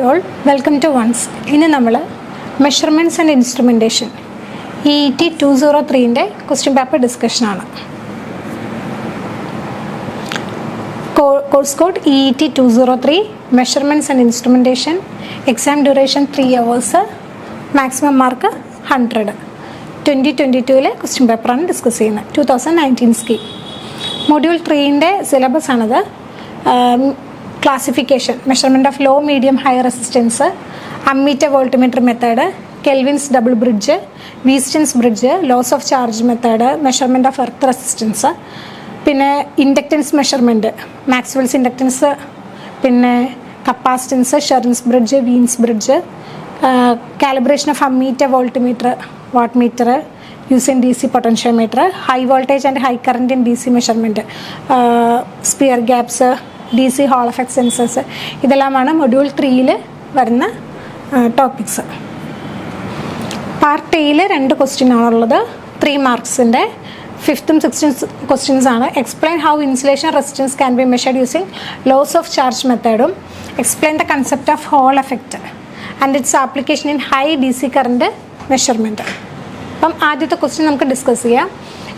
all, welcome to ONCE. ഇന്ന് നമ്മൾ measurements and instrumentation EET 203 question paper ഡിസ്കഷനാണ്. Course code EET 203 measurements and instrumentation, exam duration 3 hours, maximum mark 100. 2022 question പേപ്പറാണ് discuss ചെയ്യുന്നത്. 2019 scheme. Module 3 syllabus ആണത്. Classification, measurement of low, medium, high resistance, ammeter voltmeter method, Kelvin's double bridge, Wheatstone's bridge, loss of charge method, measurement of earth resistance, പിന്നെ inductance measurement, Maxwell's inductance, പിന്നെ capacitance, Schering's bridge, Wien's bridge, calibration of ammeter voltmeter, watt meter using DC potentiometer, high voltage and high current in DC measurement, sphere gaps, DC Hall effect sensors, ഇതെല്ലാമാണ് module 3 വരുന്ന topics. Part എയിൽ 2 question ആണുള്ളത്. 3 മാർക്സിൻ്റെ 5th and 6th questions ആണ്. Explain how insulation resistance can be measured using loss of charge മെത്തേഡും, explain the concept of Hall effect and its application in high DC current measurement. അപ്പം ആദ്യത്തെ question നമുക്ക് discuss ചെയ്യാം.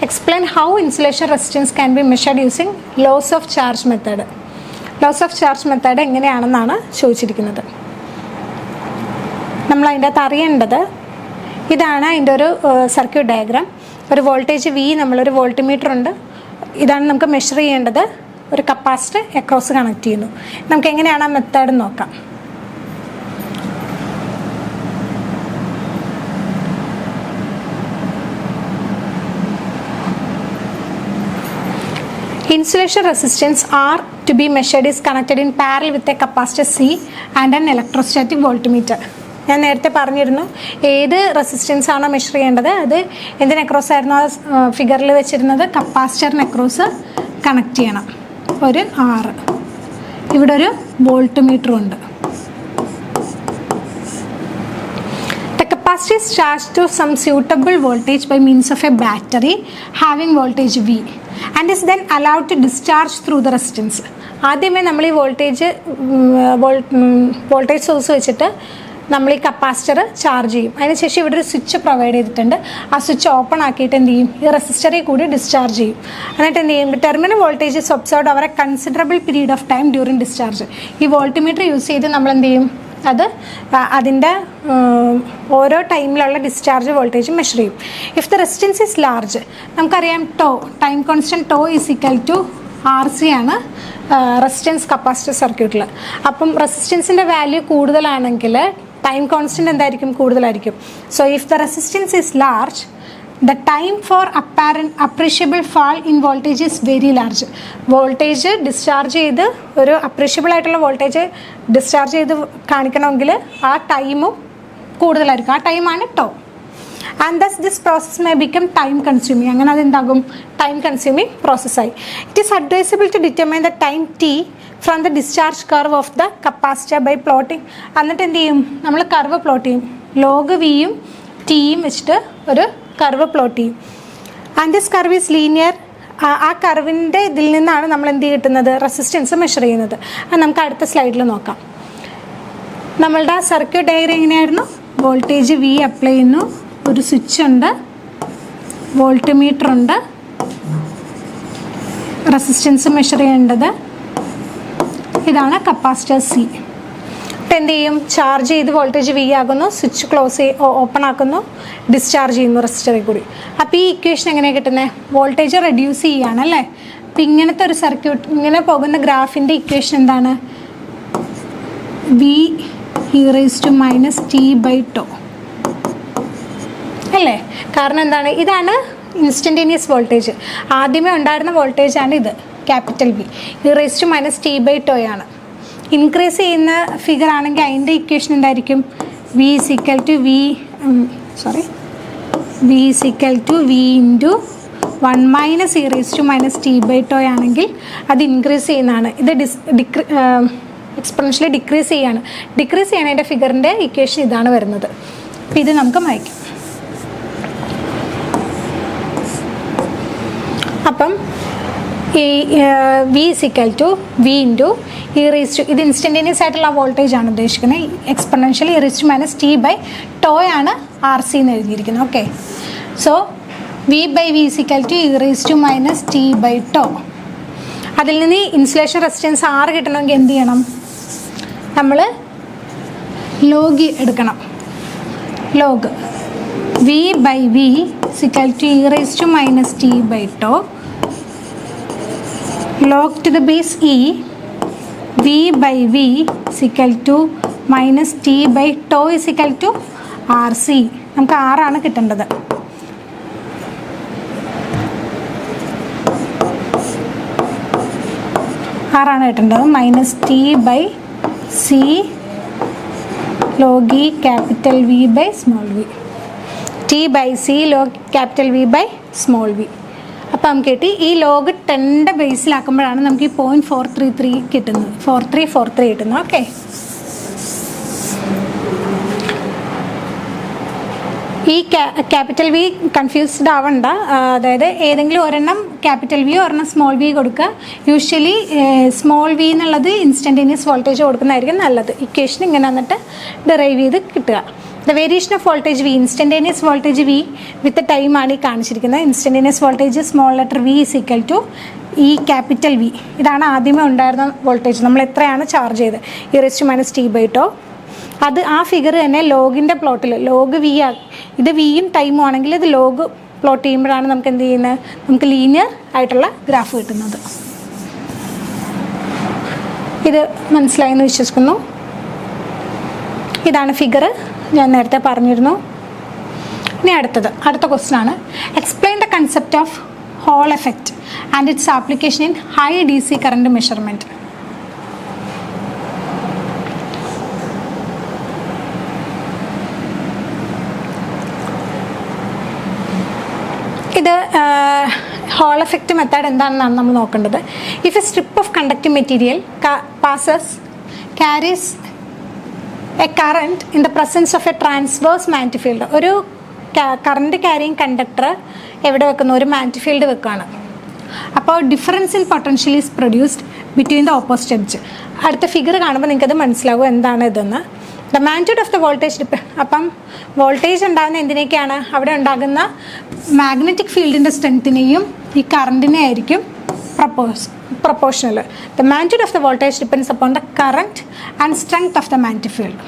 Explain how insulation resistance can be measured using loss of charge method. Loss of charge method എങ്ങനെയാണെന്നാണ് ചോദിച്ചിരിക്കുന്നത്. നമ്മൾ അതിൻ്റെ അകത്ത് അറിയേണ്ടത് ഇതാണ്. അതിൻ്റെ ഒരു സർക്യൂട്ട് ഡയഗ്രാം. ഒരു വോൾട്ടേജ് V, നമ്മളൊരു വോൾട്ട് മീറ്റർ ഉണ്ട്. ഇതാണ് നമുക്ക് മെഷർ ചെയ്യേണ്ടത്. ഒരു കപ്പാസിറ്റർ അക്രോസ് കണക്ട് ചെയ്യുന്നു. നമുക്ക് എങ്ങനെയാണ് ആ മെത്തേഡ് നോക്കാം. Insulation resistance R to be measured is connected in parallel with a capacitor C and an electrostatic voltmeter. ഞാൻ നേരത്തെ പറഞ്ഞിരുന്നു ഏത് റെസിസ്റ്റൻസ് ആണോ മെഷർ ചെയ്യേണ്ടത് അത് എന്തിന് അക്രോസ് ആയിരുന്നു ഫിഗറിൽ വെച്ചിരുന്നത്. കപ്പാസിറ്ററിന് അക്രോസ് കണക്ട് ചെയ്യണം. ഒരു R, ഇവിടെ ഒരു വോൾട്ട് മീറ്ററും ഉണ്ട്. Capacitor is charged to some suitable voltage by means of a battery having voltage V and is then allowed to discharge through the resistance. ആദ്യമേ നമ്മൾ ഈ വോൾട്ടേജ് സോഴ്സ് വെച്ചിട്ട് നമ്മൾ ഈ കപ്പാസിറ്റർ ചാർജ് ചെയ്യും. അതിനുശേഷം ഇവിടെ ഒരു സ്വിച്ച് പ്രൊവൈഡ് ചെയ്തിട്ടുണ്ട്. ആ സ്വിച്ച് ഓപ്പൺ ആക്കിയിട്ട് എന്ത് ചെയ്യും, ഈ റെസിസ്റ്ററിൽ കൂടി ഡിസ്ചാർജ് ചെയ്യും. എന്നിട്ട് എന്ത് ചെയ്യും, terminal voltage is observed over a considerable period of time during discharge. ഈ വോൾട്ട്മീറ്റർ യൂസ് ചെയ്ത് നമ്മൾ എന്ത് ചെയ്യും, അത് അതിൻ്റെ ഓരോ ടൈമിലുള്ള ഡിസ്ചാർജ് വോൾട്ടേജ് മെഷർ ചെയ്യും. If the resistance is large, നമുക്കറിയാം time constant is equal to RC ആണ് റെസിസ്റ്റൻസ് കപ്പാസിറ്റർ സർക്യൂട്ടിൽ. അപ്പം റെസിസ്റ്റൻസിൻ്റെ വാല്യൂ കൂടുതലാണെങ്കിൽ ടൈം കോൺസ്റ്റൻറ്റ് എന്തായിരിക്കും, കൂടുതലായിരിക്കും. So if the resistance is large, the time for appreciable fall in voltage is very large. Voltage discharge ചെയ്ത് ഒരു അപ്രീഷ്യബിൾ ആയിട്ടുള്ള വോൾട്ടേജ് ഡിസ്ചാർജ് ചെയ്ത് കാണിക്കണമെങ്കിൽ ആ ടൈമും കൂടുതലായിരിക്കും. ആ ടൈമാണ് tau. And thus this process may become time consuming. അങ്ങനെ അതെന്താകും, ടൈം കൺസ്യൂമിങ് പ്രോസസ്സായി. It is advisable to determine the time T from the discharge curve of the capacitor by plotting. എന്നിട്ട് എന്ത് ചെയ്യും, നമ്മൾ കർവ് പ്ലോട്ട് ചെയ്യും. ലോഗ് Vയും Tയും വെച്ചിട്ട് ഒരു കർവ് പ്ലോട്ട് ചെയ്യും. And this curve is linear. ആ കർവിൻ്റെ ഇതിൽ നിന്നാണ് നമ്മൾ എന്ത് കിട്ടുന്നത്, റെസിസ്റ്റൻസ് മെഷർ ചെയ്യുന്നത്. അത് നമുക്ക് അടുത്ത സ്ലൈഡിൽ നോക്കാം. നമ്മളുടെ സർക്യൂട്ട് ഡയഗ്രം എങ്ങനെയായിരുന്നു, വോൾട്ടേജ് V അപ്ലൈ ചെയ്യുന്നു, ഒരു സ്വിച്ച് ഉണ്ട്, വോൾട്ട് മീറ്റർ ഉണ്ട്, റെസിസ്റ്റൻസ് മെഷർ ചെയ്യേണ്ടത്, ഇതാണ് കപ്പാസിറ്റർ C. എന്ത് ചെയ്യും, ചാർജ് ചെയ്ത് വോൾട്ടേജ് V ആകുന്നു, സ്വിച്ച് ക്ലോസ് ഓപ്പൺ ആക്കുന്നു, ഡിസ്ചാർജ് ചെയ്യുന്നു റെസിസ്റ്ററിൽ കൂടി. അപ്പോൾ ഈ ഇക്വേഷൻ എങ്ങനെയാണ് കിട്ടുന്നത്, വോൾട്ടേജ് റെഡ്യൂസ് ചെയ്യുകയാണല്ലേ. അപ്പം ഇങ്ങനത്തെ ഒരു സർക്യൂട്ട്, ഇങ്ങനെ പോകുന്ന ഗ്രാഫിൻ്റെ ഇക്വേഷൻ എന്താണ്, V e⁻t/τ അല്ലേ. കാരണം എന്താണ്, ഇതാണ് ഇൻസ്റ്റൻറ്റേനിയസ് വോൾട്ടേജ്. ആദ്യമേ ഉണ്ടായിരുന്ന വോൾട്ടേജാണ് ഇത്, ക്യാപിറ്റൽ V. e⁻t/τ ആണ്. ഇൻക്രീസ് ചെയ്യുന്ന ഫിഗർ ആണെങ്കിൽ അതിൻ്റെ ഇക്വേഷൻ എന്തായിരിക്കും, V is equal to V into 1 - e⁻t/τ ആണെങ്കിൽ അത് ഇൻക്രീസ് ചെയ്യുന്നതാണ്. ഇത് എക്സ്പൊണൻഷ്യലി ഡിക്രീസ് ചെയ്യാണ്. ഡിക്രീസ് ചെയ്യാൻ അതിൻ്റെ ഫിഗറിൻ്റെ ഇക്വേഷൻ ഇതാണ് വരുന്നത്. അപ്പോൾ ഇത് നമുക്ക് മായ്ക്കാം. അപ്പം ഈ V is equal to V into e raise to, ഇത് ഇൻസ്റ്റൻറ്റേനിയസ് ആയിട്ടുള്ള വോൾട്ടേജ് ആണ് ഉദ്ദേശിക്കുന്നത്. Exponential e raise to minus t by tau ആണ് ആർ സി എന്ന് എഴുതിയിരിക്കുന്നത്. Okay, so V by V is equal to e raise to minus t by tau. അതിൽ നിന്ന് insulation resistance R കിട്ടണമെങ്കിൽ എന്ത് ചെയ്യണം? നമ്മൾ ലോഗ് എടുക്കണം. Log V by V is equal to e raise to minus t by tau log to the base e v by v is equal to minus t by tau is equal to rc. നമുക്ക് r ആണ് കിട്ടേണ്ടത്. r ആണ് കിട്ടേണ്ടത്. Minus t by C log e capital V by small V. T by C log capital V by small V. അപ്പോൾ നമുക്ക് കിട്ടി. ഈ log 10ന്റെ ബേസിലാക്കുമ്പോഴാണ് നമുക്ക് ഈ 0.433 കിട്ടുന്നത്, 4343 കിട്ടുന്നത്. ഓക്കെ, ഈ ക്യാപിറ്റൽ വി കൺഫ്യൂസ്ഡ് ആവണ്ട. അതായത് ഏതെങ്കിലും ഒരെണ്ണം ക്യാപിറ്റൽ വി ഒരെണ്ണം സ്മോൾ വി കൊടുക്കുക. യൂഷ്വലി സ്മോൾ വി എന്നുള്ളത് ഇൻസ്റ്റൻറ്റേനിയസ് വോൾട്ടേജ് കൊടുക്കുന്നതായിരിക്കും നല്ലത്. ഇക്വേഷൻ ഇങ്ങനെ വന്നിട്ട് ഡിറൈവ് ചെയ്ത് കിട്ടുക. The variation of voltage V, instantaneous voltage V with time ആണ് ഈ കാണിച്ചിരിക്കുന്നത്. Instantaneous voltage small letter V is equal to ഈ ക്യാപിറ്റൽ വി. ഇതാണ് ആദ്യമേ ഉണ്ടായിരുന്ന വോൾട്ടേജ്. നമ്മൾ എത്രയാണ് ചാർജ് ചെയ്ത് e raise to minus t by tau. അത് ആ ഫിഗർ തന്നെ ലോഗിൻ്റെ പ്ലോട്ടിൽ ലോഗ് വി ആ, ഇത് വിയും ടൈമും ആണെങ്കിൽ ഇത് ലോഗ് പ്ലോട്ട് ചെയ്യുമ്പോഴാണ് നമുക്ക് എന്ത് ചെയ്യുന്നത്? നമുക്ക് ലീനിയർ ആയിട്ടുള്ള ഗ്രാഫ് കിട്ടുന്നത്. ഇത് മനസ്സിലായെന്ന് വിശ്വസിക്കുന്നു. ഇതാണ് ഫിഗർ, ഞാൻ നേരത്തെ പറഞ്ഞിരുന്നു. ഇനി അടുത്ത ക്വസ്റ്റ്യൻ ആണ്, explain the concept of Hall effect and its application in high D C current measurement. ഇത് ഹോൾ എഫക്റ്റ് മെത്തേഡ് എന്താണെന്നാണ് നമ്മൾ നോക്കേണ്ടത്. If a strip of conducting material carries a current in the presence of a transverse magnetic field. ഒരു current carrying conductor എവിടെ വെക്കുന്നു? ഒരു magnetic field വെക്കുകയാണ്. അപ്പോൾ difference in potential is produced between the opposite edge. അടുത്ത figure കാണുമ്പോൾ നിങ്ങൾക്കത് മനസ്സിലാവും എന്താണ് ഇതെന്ന്. The magnitude of the voltage അപ്പം വോൾട്ടേജ് ഉണ്ടാകുന്ന എന്തിനൊക്കെയാണ്? അവിടെ ഉണ്ടാകുന്ന മാഗ്നറ്റിക് ഫീൽഡിൻ്റെ സ്ട്രെങ്ത്തിനെയും ഈ കറണ്ടിനെ ആയിരിക്കും proportional. The magnitude of the voltage depends upon the current and strength of the magnetic field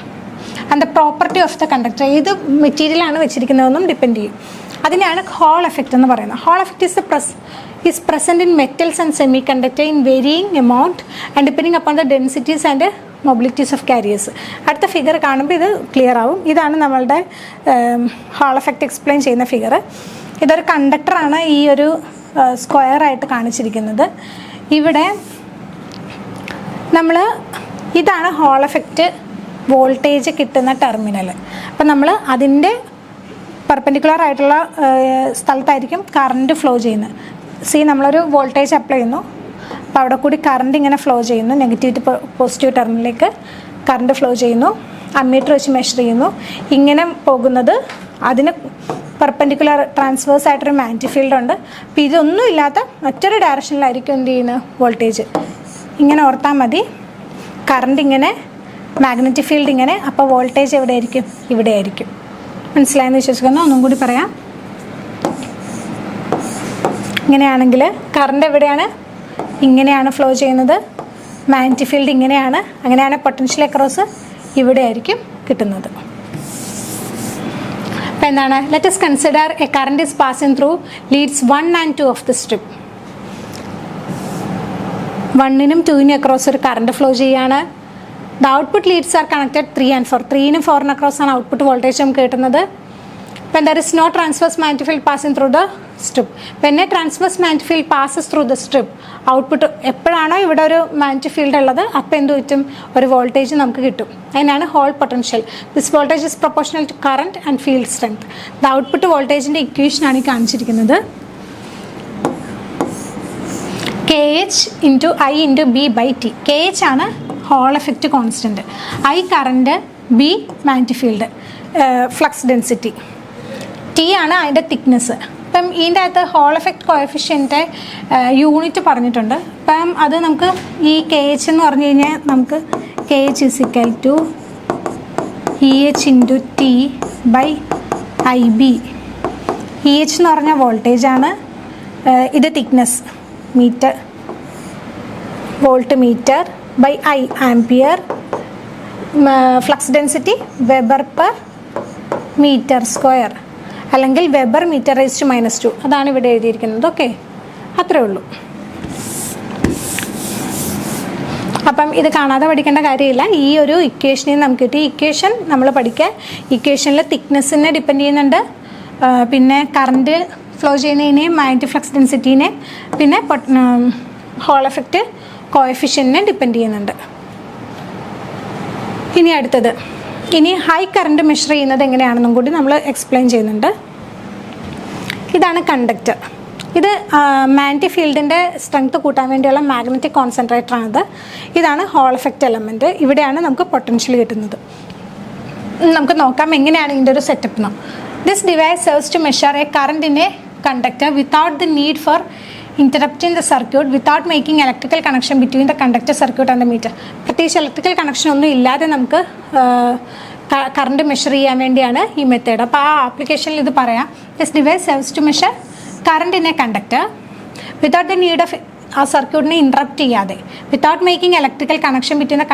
and the property of the conductor. ഏത് മെറ്റീരിയലാണ് വെച്ചിരിക്കുന്നതെന്നും ഡിപ്പെൻഡ് ചെയ്യും. അതിനെയാണ് ഹോൾ എഫക്റ്റ് എന്ന് പറയുന്നത്. Hall effect is present in metals and semiconductor in varying amount and depending upon the densities and mobilities of carriers. അടുത്ത figure കാണുമ്പോൾ ഇത് clear ആവും. ഇതാണ് നമ്മളുടെ ഹോൾ എഫക്റ്റ് എക്സ്പ്ലെയിൻ ചെയ്യുന്ന ഫിഗർ. ഇതൊരു കണ്ടക്ടറാണ് ഈ ഒരു സ്ക്വയർ ആയിട്ട് കാണിച്ചിരിക്കുന്നത്. ഇവിടെ നമ്മൾ ഇതാണ് ഹോൾ എഫക്റ്റ് വോൾട്ടേജ് കിട്ടുന്ന ടെർമിനൽ. അപ്പം നമ്മൾ അതിൻ്റെ പെർപെൻഡിക്കുലർ ആയിട്ടുള്ള സ്ഥലത്തായിരിക്കും കറണ്ട് ഫ്ലോ ചെയ്യുന്നത്. നമ്മളൊരു വോൾട്ടേജ് അപ്ലൈ ചെയ്യുന്നു, അപ്പോൾ അവിടെ കൂടി കറണ്ട് ഇങ്ങനെ ഫ്ലോ ചെയ്യുന്നു. നെഗറ്റീവ് ടു പോസിറ്റീവ് ടെർമിനലിലേക്ക് കറണ്ട് ഫ്ലോ ചെയ്യുന്നു. അമ്മീറ്റർ വെച്ച് മെഷർ ചെയ്യുന്നു. ഇങ്ങനെ പോകുന്നത് അതിന് പെർപെൻഡിക്കുലർ ട്രാൻസ്വേഴ്സ് ആയിട്ടൊരു മാഗ്നറ്റിക് ഫീൽഡ് ഉണ്ട്. അപ്പോൾ ഇതൊന്നും ഇല്ലാത്ത മറ്റൊരു ഡയറക്ഷനിലായിരിക്കും എന്ത് ചെയ്യുന്നത്? വോൾട്ടേജ്. ഇങ്ങനെ ഓർത്താൽ മതി. കറണ്ട് ഇങ്ങനെ, മാഗ്നറ്റിക് ഫീൽഡ് ഇങ്ങനെ, അപ്പോൾ വോൾട്ടേജ് എവിടെ ആയിരിക്കും? ഇവിടെ ആയിരിക്കും. മനസ്സിലായെന്ന് വിശ്വസിക്കുന്നു. ഒന്നും കൂടി പറയാം. ഇങ്ങനെയാണെങ്കിൽ കറണ്ട് എവിടെയാണ്? ഇങ്ങനെയാണ് ഫ്ലോ ചെയ്യുന്നത്. മാഗ്നറ്റിക് ഫീൽഡ് ഇങ്ങനെയാണ്. അങ്ങനെയാണ് പൊട്ടൻഷ്യൽ അക്രോസ് ഇവിടെ ആയിരിക്കും കിട്ടുന്നത്. അപ്പോൾ എന്താണ്? Let us consider a current is passing through leads 1 and 2 of the strip. 1നും 2നും അക്രോസ് ഒരു കറണ്ട് ഫ്ലോ ചെയ്യാണ്. The output leads are connected 3 and 4. 3നും 4നും അക്രോസ് ആണ് ഔട്ട്പുട്ട് വോൾട്ടേജ് നമുക്ക് കിട്ടുന്നത്. When there is no transverse magnetic field passing through the strip. When a transverse magnetic field passes through the strip, output എപ്പോഴാണോ ഇവിടെ ഒരു magnetic field ഉള്ളത് അപ്പോൾ എന്ത് പറ്റും? ഒരു വോൾട്ടേജ് നമുക്ക് കിട്ടും. അതിനാണ് Hall potential. This voltage is proportional to current and field strength. The output വോൾട്ടേജിൻ്റെ ഇക്വേഷനാണ് ഈ കാണിച്ചിരിക്കുന്നത്. KH into I into B by T. KH ആണ് Hall effect constant. I current, B magnetic field, flux density. T ആണ് അതിൻ്റെ thickness. അപ്പം ഇതിൻ്റെ അകത്ത് ഹോൾ എഫക്റ്റ് കോഎഫിഷ്യൻ്റെ യൂണിറ്റ് പറഞ്ഞിട്ടുണ്ട്. അപ്പം അത് നമുക്ക് ഈ കെ എച്ച് എന്ന് പറഞ്ഞു കഴിഞ്ഞാൽ നമുക്ക് K H is equal to EH into T by IB. EH എന്ന് പറഞ്ഞാൽ വോൾട്ടേജാണ്, ഇത് thickness metre volt metre by I ampere, flux density weber per metre square അല്ലെങ്കിൽ വെബർ മീറ്റർ റൈസ് ടു -2 അതാണ് ഇവിടെ എഴുതിയിരിക്കുന്നത്. ഓക്കെ, അത്രേ ഉള്ളൂ. അപ്പം ഇത് കാണാതെ പഠിക്കേണ്ട കാര്യമില്ല. ഈ ഒരു ഇക്വേഷനിൽ നമുക്ക് കിട്ടി. ഇക്വേഷൻ നമ്മൾ പഠിക്കുക. ഇക്വേഷനിൽ തിക്നെസ്സിനെ ഡിപ്പെൻഡ് ചെയ്യുന്നുണ്ട്, പിന്നെ കറണ്ട് ഫ്ലോ ചെയ്യുന്നതിനെയും മാഗ്നറ്റിക് ഫ്ലക്സ് ഡെൻസിറ്റീനെയും പിന്നെ ഹോൾ എഫക്റ്റ് കോഎഫിഷ്യൻറ്റിനെ ഡിപ്പെൻഡ് ചെയ്യുന്നുണ്ട്. ഇനി അടുത്തത്, ഇനി ഹൈ കറണ്ട് മെഷർ ചെയ്യുന്നത് എങ്ങനെയാണെന്നും കൂടി നമ്മൾ എക്സ്പ്ലെയിൻ ചെയ്യുന്നുണ്ട്. ഇതാണ് കണ്ടക്ടർ. ഇത് മാഗ്നറ്റിക് ഫീൽഡിൻ്റെ സ്ട്രെങ്ത് കൂട്ടാൻ വേണ്ടിയുള്ള മാഗ്നറ്റിക് കോൺസെൻട്രേറ്ററാണിത്. ഇതാണ് ഹോൾ എഫക്റ്റ് എലമെൻറ്റ്. ഇവിടെയാണ് നമുക്ക് പൊട്ടൻഷ്യൽ കിട്ടുന്നത്. നമുക്ക് നോക്കാം എങ്ങനെയാണ് ഇതിൻ്റെ ഒരു സെറ്റപ്പ് എന്ന്. This device serves to measure a current in a conductor without the need for interrupting the circuit without making electrical connection between the conductor circuit and the meter. പ്രത്യേകിച്ച് ഇലക്ട്രിക്കൽ കണക്ഷൻ ഒന്നും ഇല്ലാതെ നമുക്ക് current measure ചെയ്യാൻ വേണ്ടിയാണ് ഈ method. അപ്പോൾ ആ ആപ്ലിക്കേഷനിൽ ഇത് പറയാം. This device serves to measure current in a conductor without the need of ആ സർക്യൂട്ടിനെ ഇൻട്രപ്റ്റ് ചെയ്യാതെ, without making electrical connection between the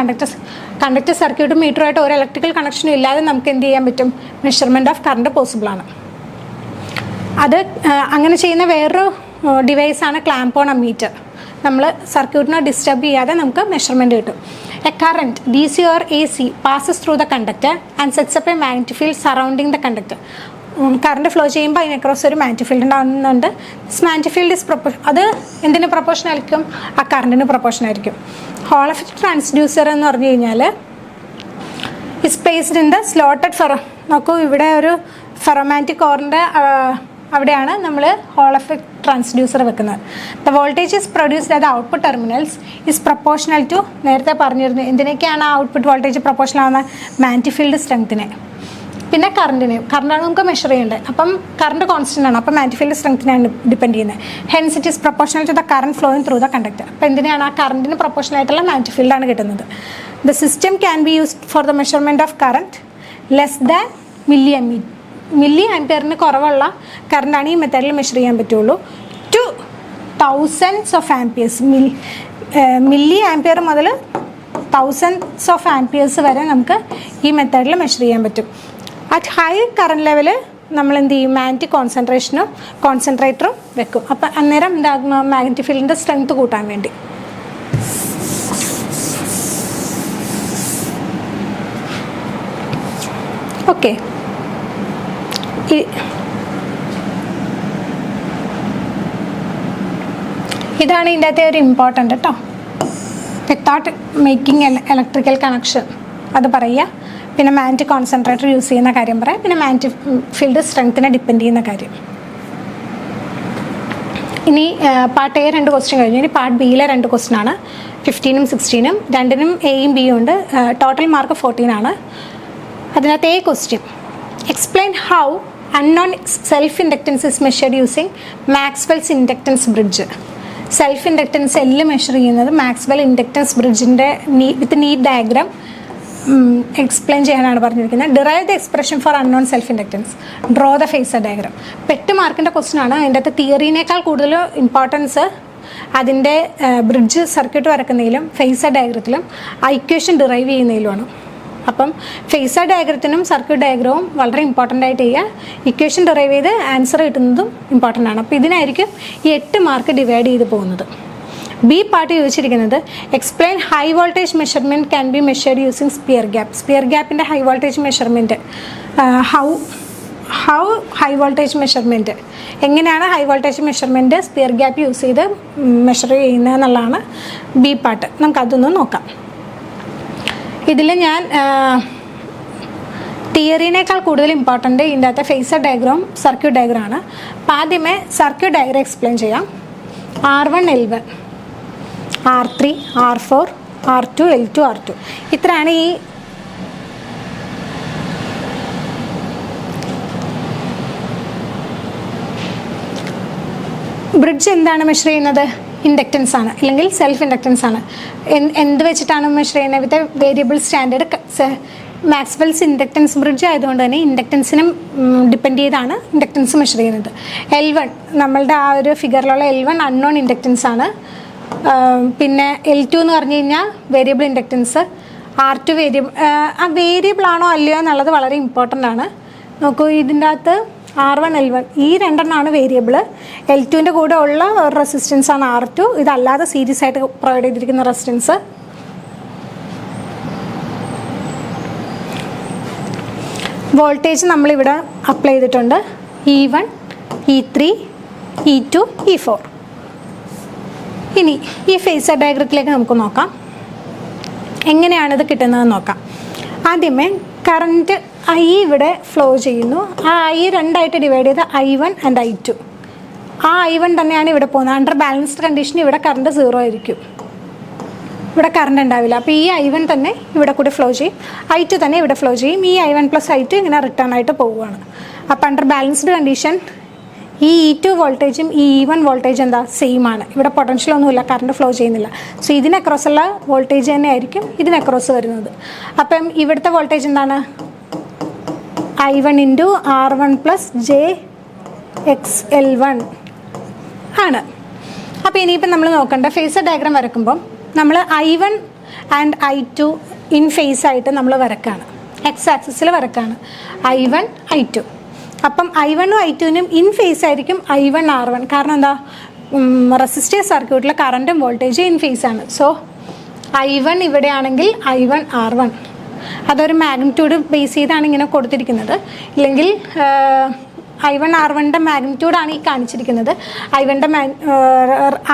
conductor സർക്യൂട്ടും മീറ്ററുമായിട്ട് ഒരു ഇലക്ട്രിക്കൽ കണക്ഷനും ഇല്ലാതെ നമുക്ക് എന്ത് ചെയ്യാൻ പറ്റും? മെഷർമെൻറ്റ് ഓഫ് കറണ്ട് പോസിബിളാണ്. അത് അങ്ങനെ ചെയ്യുന്ന വേറൊരു ഡിവൈസാണ് ക്ലാംപോൺ അമ്മീറ്റർ. നമ്മൾ സർക്യൂട്ടിനെ ഡിസ്റ്റർബ് ചെയ്യാതെ നമുക്ക് മെഷർമെൻറ്റ് കിട്ടും. A current DC or AC passes through the conductor and sets up A magnetic field surrounding the conductor. Current flow ചെയ്യുമ്പോൾ അതിനെക്രോസ് ഒരു മാഗ്നറ്റിക് ഫീൽഡ് ഉണ്ടാകുന്നുണ്ട്. ദിസ് മാഗ്നറ്റിക് ഫീൽഡ് ഇസ് അത് എന്തിന് പ്രൊപ്പോർഷൻ ആയിരിക്കും? ആ കറണ്ടിന് പ്രൊപ്പോർഷൻ ആയിരിക്കും. ഹോൾ എഫക്റ്റ് ട്രാൻസ്ഡ്യൂസർ എന്ന് പറഞ്ഞു കഴിഞ്ഞാൽ is placed in the slotted നോക്കൂ, ഇവിടെ ഒരു ഫെറോമാഗ്നറ്റിക് കോറിൻ്റെ അവിടെയാണ് നമ്മൾ ഹോൾ എഫക്റ്റ് ട്രാൻസ്ഡ്യൂസർ വെക്കുന്നത്. The voltage is produced at the output terminals is proportional to, നേരത്തെ പറഞ്ഞിരുന്നു എന്തിനൊക്കെയാണ് ആ ഔട്ട്പുട്ട് വോൾട്ടേജ് പ്രൊപ്പോർഷണൽ ആവുന്നത്? മാഗ്നറ്റിക് ഫീൽഡ് സ്ട്രെങ്ത്തിനെ, പിന്നെ കറണ്ടാണ് നമുക്ക് മെഷർ ചെയ്യേണ്ടത്. അപ്പം കറണ്ട് കോൺസ്റ്റൻ്റ് ആണ്, അപ്പം മാഗ്നറ്റിക് ഫീൽഡ് സ്ട്രെങ്ത്തിനാണ് ഡിപ്പെൻഡ് ചെയ്യുന്നത്. Hence it is proportional to the current flowing through the conductor. അപ്പോൾ എന്തിനാണ് ആ കറണ്ടിന് പ്രൊപ്പോർഷണൽ ആയിട്ടുള്ള മാഗ്നറ്റിക് ഫീൽഡാണ് കിട്ടുന്നത്. The system can be used for the measurement of current less than milli ആംപിയറിന് കുറവുള്ള കറണ്ടാണ് ഈ മെത്തേഡിൽ മെഷർ ചെയ്യാൻ പറ്റുള്ളൂ. To thousands of amperes, milli ampere മുതൽ തൗസൻഡ്സ് ഓഫ് ആംപിയേഴ്സ് വരെ നമുക്ക് ഈ മെത്തേഡിൽ മെഷർ ചെയ്യാൻ പറ്റും. അറ്റ് ഹൈ കറണ്ട് ലെവൽ നമ്മൾ എന്ത് ചെയ്യും? മാഗ്നറ്റിക് കോൺസെൻട്രേറ്ററും വെക്കും. അപ്പം അന്നേരം എന്താകും? മാഗ്നറ്റിക് ഫീൽഡിൻ്റെ സ്ട്രെങ്ത് കൂട്ടാൻ വേണ്ടി. ഓക്കെ, ഇതാണ് ഇതിൻ്റെ അകത്തെ ഒരു ഇമ്പോർട്ടൻ്റ് കേട്ടോ. വിത്തൗട്ട് മേക്കിംഗ് ഇലക്ട്രിക്കൽ കണക്ഷൻ അത് പറയുക, പിന്നെ മാഗ്നറ്റിക് കോൺസെൻട്രേറ്റർ യൂസ് ചെയ്യുന്ന കാര്യം പറയാം, പിന്നെ മാഗ്നറ്റിക് ഫീൽഡ് സ്ട്രെങ്ത്തിനെ ഡിപ്പെൻഡ് ചെയ്യുന്ന കാര്യം. ഇനി പാർട്ട് എ 2 ക്വസ്റ്റ്യൻ കഴിഞ്ഞു. ഇനി പാർട്ട് ബിയിലെ 2 ക്വസ്റ്റ്യൻ ആണ്. 15ഉം 16ഉം രണ്ടിനും എയും ബിയും ഉണ്ട്. ടോട്ടൽ മാർക്ക് 14 ആണ്. അതിനകത്ത് A question, explain how unknown self inductance is measured using Maxwell's inductance bridge. Self inductance എല്ലാം മെഷർ ചെയ്യുന്നത് മാക്സ്വെൽ ഇൻഡക്റ്റൻസ് ബ്രിഡ്ജിൻ്റെ വിത്ത് നീഡ് ഡയഗ്രാം എക്സ്പ്ലെയിൻ ചെയ്യാനാണ് പറഞ്ഞിരിക്കുന്നത്. Derive the expression for unknown self inductance, draw the phasor diagram. 8 മാർക്കിൻ്റെ question ആണ്. അതിൻ്റെ അകത്ത് തിയറീനേക്കാൾ കൂടുതൽ importance അതിൻ്റെ ബ്രിഡ്ജ് സർക്യൂട്ട് വരക്കുന്നതിലും ഫേസർ ഡയഗ്രത്തിലും ഇക്വേഷൻ ഡിറൈവ് ചെയ്യുന്നതിലുമാണ്. അപ്പം ഫേസർ ഡയഗ്രത്തിനും സർക്യൂട്ട് ഡയഗ്രവും വളരെ ഇമ്പോർട്ടൻ്റ് ആയിട്ട് ചെയ്യുക. ഇക്വേഷൻ ഡിറൈവ് ചെയ്ത് ആൻസർ കിട്ടുന്നതും ഇമ്പോർട്ടൻ്റ് ആണ്. അപ്പോൾ ഇതിനായിരിക്കും ഈ 8 മാർക്ക് ഡിവൈഡ് ചെയ്ത് പോകുന്നത്. ബി പാർട്ട് ചോദിച്ചിരിക്കുന്നത് explain high voltage measurement can be measured using sphere gap. Sphere ഗ്യാപ്പിൻ്റെ high voltage measurement, how high voltage measurement, എങ്ങനെയാണ് high voltage measurement sphere gap use ചെയ്ത് മെഷർ ചെയ്യുന്നത് എന്നുള്ളതാണ് ബി പാർട്ട്. നമുക്കതൊന്ന് നോക്കാം. ഇതിൽ ഞാൻ തിയറീനേക്കാൾ കൂടുതൽ ഇമ്പോർട്ടൻ്റ് ഇതിൻ്റെ അകത്തെ ഫേസർ ഡയഗ്രാം സർക്യൂട്ട് ഡയഗ്രാം ആണ്. അപ്പോൾ ആദ്യമേ സർക്യൂട്ട് ഡയഗ്രാം എക്സ്പ്ലെയിൻ ചെയ്യാം. R1 L1, R3 R4 R2 L2 R2 ഇത്രയാണ് ഈ ബ്രിഡ്ജ് എന്താണ് മെഷർ ചെയ്യുന്നത്? ഇൻഡക്റ്റൻസ് ആണ്, അല്ലെങ്കിൽ സെൽഫ് ഇൻഡക്റ്റൻസ് ആണ്. എന്ത് വെച്ചിട്ടാണ് മെഷർ ചെയ്യുന്നത്? With variable standard. Maxwell's inductance bridge ആയതുകൊണ്ട് തന്നെ ഇൻഡക്റ്റൻസിനും ഡിപ്പെൻഡ് ചെയ്താണ് ഇൻഡക്റ്റൻസ് മെഷർ ചെയ്യുന്നത്. L1 നമ്മളുടെ ആ ഒരു ഫിഗറിലുള്ള L1 അൺനോൺ ഇൻഡക്റ്റൻസ് ആണ്. പിന്നെ L2 എന്ന് പറഞ്ഞു കഴിഞ്ഞാൽ വേരിയബിൾ ഇൻഡക്റ്റൻസ്. R2 വേരിയബിൾ ആണോ അല്ലയോ എന്നുള്ളത് വളരെ ഇമ്പോർട്ടൻ്റ് ആണ്. നോക്കൂ, ഇതിൻ്റെ അകത്ത് R1 L1 ഈ രണ്ടെണ്ണമാണ് വേരിയബിൾ. L2ൻ്റെ കൂടെ ഉള്ള റെസിസ്റ്റൻസ് ആണ് R2. ഇതല്ലാതെ സീരീസ് ആയിട്ട് പ്രൊവൈഡ് ചെയ്തിരിക്കുന്ന റെസിസ്റ്റൻസ്. വോൾട്ടേജ് നമ്മളിവിടെ അപ്ലൈ ചെയ്തിട്ടുണ്ട്. E1, E3, E2, E4. ഇനി ഈ ഫേസർ ഡയഗ്രത്തിലേക്ക് നമുക്ക് നോക്കാം, എങ്ങനെയാണിത് കിട്ടുന്നതെന്ന് നോക്കാം. ആദ്യമേ കറണ്ട് I ഇവിടെ ഫ്ലോ ചെയ്യുന്നു. ആ I രണ്ടായിട്ട് ഡിവൈഡ് ചെയ്ത് I1 ആൻഡ് I2. ആ I1 തന്നെയാണ് ഇവിടെ പോകുന്നത്. അണ്ടർ ബാലൻസ്ഡ് കണ്ടീഷൻ ഇവിടെ കറണ്ട് 0 ആയിരിക്കും, ഇവിടെ കറണ്ട് ഉണ്ടാവില്ല. അപ്പോൾ ഈ I1 തന്നെ ഇവിടെ കൂടി ഫ്ലോ ചെയ്യും, I2 തന്നെ ഇവിടെ ഫ്ലോ ചെയ്യും. ഈ I1 + I2 ഇങ്ങനെ റിട്ടേൺ ആയിട്ട് പോവുകയാണ്. അപ്പോൾ അണ്ടർ ബാലൻസ്ഡ് കണ്ടീഷൻ ഈ E2 വോൾട്ടേജും ഈ E1 വോൾട്ടേജ് എന്താ സെയിം ആണ്. ഇവിടെ പൊട്ടൻഷ്യൽ ഒന്നുമില്ല, കറണ്ട് ഫ്ലോ ചെയ്യുന്നില്ല. സോ ഇതിന് അക്രോസുള്ള വോൾട്ടേജ് തന്നെ ആയിരിക്കും ഇതിന് അക്രോസ് വരുന്നത്. അപ്പം ഇവിടുത്തെ വോൾട്ടേജ് എന്താണ്? I1 × R1 + jXL1 ആണ്. അപ്പോൾ ഇനിയിപ്പം നമ്മൾ നോക്കേണ്ട ഫേസർ ഡയഗ്രാം വരക്കുമ്പം നമ്മൾ I1 and I2 in phase ആയിട്ട് നമ്മൾ വരക്കാണ്, എക്സ് ആക്സിസിൽ വരക്കാണ് I1 I2. അപ്പം I1 I2നും ഇൻ ഫേസ് ആയിരിക്കും I1 R1. കാരണം എന്താ? റെസിസ്റ്റീവ് സർക്യൂട്ടിലെ കറണ്ടും വോൾട്ടേജും ഇൻ ഫേസ് ആണ്. സോ I1 ഇവിടെയാണെങ്കിൽ I1 R1. അതൊരു മാഗ്നിറ്റ്യൂഡ് ബേസ് ചെയ്താണ് ഇങ്ങനെ കൊടുത്തിരിക്കുന്നത്. ഇല്ലെങ്കിൽ I1 R1ൻ്റെ മാഗ്നിറ്റ്യൂഡാണ് ഈ കാണിച്ചിരിക്കുന്നത്.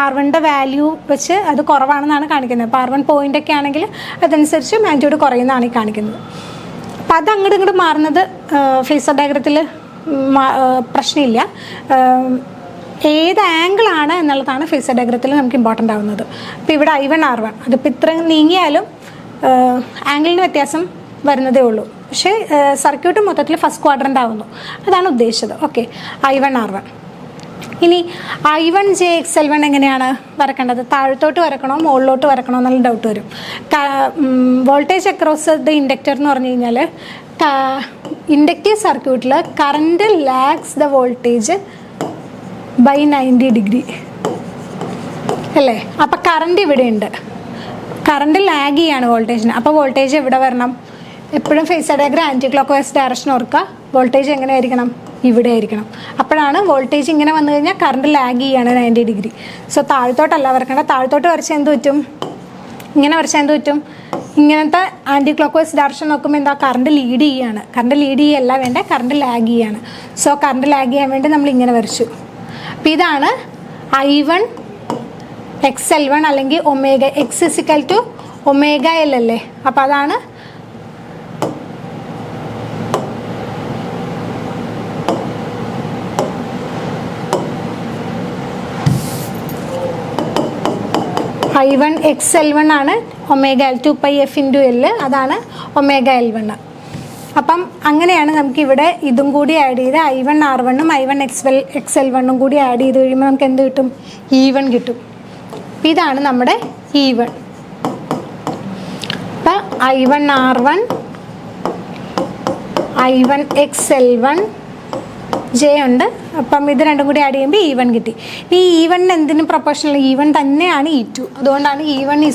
R1ൻ്റെ വാല്യൂ വെച്ച് അത് കുറവാണെന്നാണ് കാണിക്കുന്നത്. അപ്പോൾ R1 പോയിൻ്റൊക്കെ ആണെങ്കിൽ അതനുസരിച്ച് മാഗ്നിറ്റ്യൂഡ് കുറയുന്നതാണ് ഈ കാണിക്കുന്നത്. അപ്പോൾ അത് അങ്ങോട്ട് ഇങ്ങോട്ട് മാറുന്നത് ഫേസർ ഡയഗ്രത്തിൽ പ്രശ്നമില്ല. ഏത് ആംഗിളാണ് എന്നുള്ളതാണ് ഫേസർ ഡയഗ്രത്തിൽ നമുക്ക് ഇമ്പോർട്ടൻ്റ് ആവുന്നത്. അപ്പോൾ ഇവിടെ I1 R1 അതിപ്പോൾ ഇത്ര നീങ്ങിയാലും ആംഗിളിന് വ്യത്യാസം വരുന്നതേ ഉള്ളൂ. പക്ഷേ സർക്യൂട്ട് മൊത്തത്തിൽ ഫസ്റ്റ് ക്വാഡ്രൻ്റ് ആവുന്നു, അതാണ് ഉദ്ദേശിച്ചത്. Okay, I1 R1. ഇനി I1 jXL1 എങ്ങനെയാണ് വരക്കേണ്ടത്? താഴത്തോട്ട് വരക്കണോ മുകളിലോട്ട് വരക്കണോ എന്നുള്ള ഡൗട്ട് വരും. വോൾട്ടേജ് അക്രോസ് ദ ഇൻഡക്റ്റർ എന്ന് പറഞ്ഞു കഴിഞ്ഞാൽ ഇൻഡക്റ്റീവ് സർക്യൂട്ടിൽ current lags the voltage by 90 degree അല്ലേ? അപ്പം കറണ്ട് ഇവിടെ ഉണ്ട്, കറണ്ട് ലാഗ് ചെയ്യാണ് വോൾട്ടേജിന്. അപ്പോൾ വോൾട്ടേജ് എവിടെ വരണം? എപ്പോഴും phasor diagram anticlockwise direction ഓർക്കുക. വോൾട്ടേജ് എങ്ങനെ ആയിരിക്കണം? ഇവിടെ ആയിരിക്കണം. അപ്പോഴാണ് വോൾട്ടേജ് ഇങ്ങനെ വന്നു കഴിഞ്ഞാൽ കറണ്ട് ലാഗ് ചെയ്യാണ് 90 ഡിഗ്രി. സോ താഴത്തോട്ടല്ല വരക്കേണ്ടത്. താഴത്തോട്ട് വരച്ചാൽ എന്ത് പറ്റും? ഇങ്ങനെ വരച്ചാൽ എന്ത് പറ്റും? ഇങ്ങനത്തെ ആൻറ്റി ക്ലോക്ക് വൈസ് ഡയറക്ഷൻ നോക്കുമ്പോൾ എന്താ? കറണ്ട് ലീഡ് ചെയ്യാണ്. കറണ്ട് ലീഡ് ചെയ്യല്ല വേണ്ട, കറണ്ട് ലാഗ് ചെയ്യാണ്. സോ കറണ്ട് ലാഗ് ചെയ്യാൻ വേണ്ടി നമ്മൾ ഇങ്ങനെ വരച്ചു. അപ്പോൾ ഇതാണ് I1 XL1 അല്ലെങ്കിൽ ഒമേഗ. X = ωL അല്ലേ? അപ്പോൾ അതാണ് I1 XL1 ആണ് ωL 2πf × L, അതാണ് ωL1. അപ്പം അങ്ങനെയാണ് നമുക്കിവിടെ ഇതും കൂടി ആഡ് ചെയ്ത് I1 R1ഉം I1 XL1ഉം കൂടി ആഡ് ചെയ്ത് കഴിയുമ്പോൾ നമുക്ക് എന്ത് കിട്ടും? E1 കിട്ടും. ഇതാണ് നമ്മുടെ E1. അപ്പം I1 R1, I1 XL1, J ഉണ്ട്. അപ്പം ഇത് രണ്ടും കൂടി ആഡ് ചെയ്യുമ്പോൾ E1 കിട്ടി. ഈ E1 എന്തിന് പ്രൊപ്പോർഷണൽ? E1 തന്നെയാണ് E2. അതുകൊണ്ടാണ് E1 =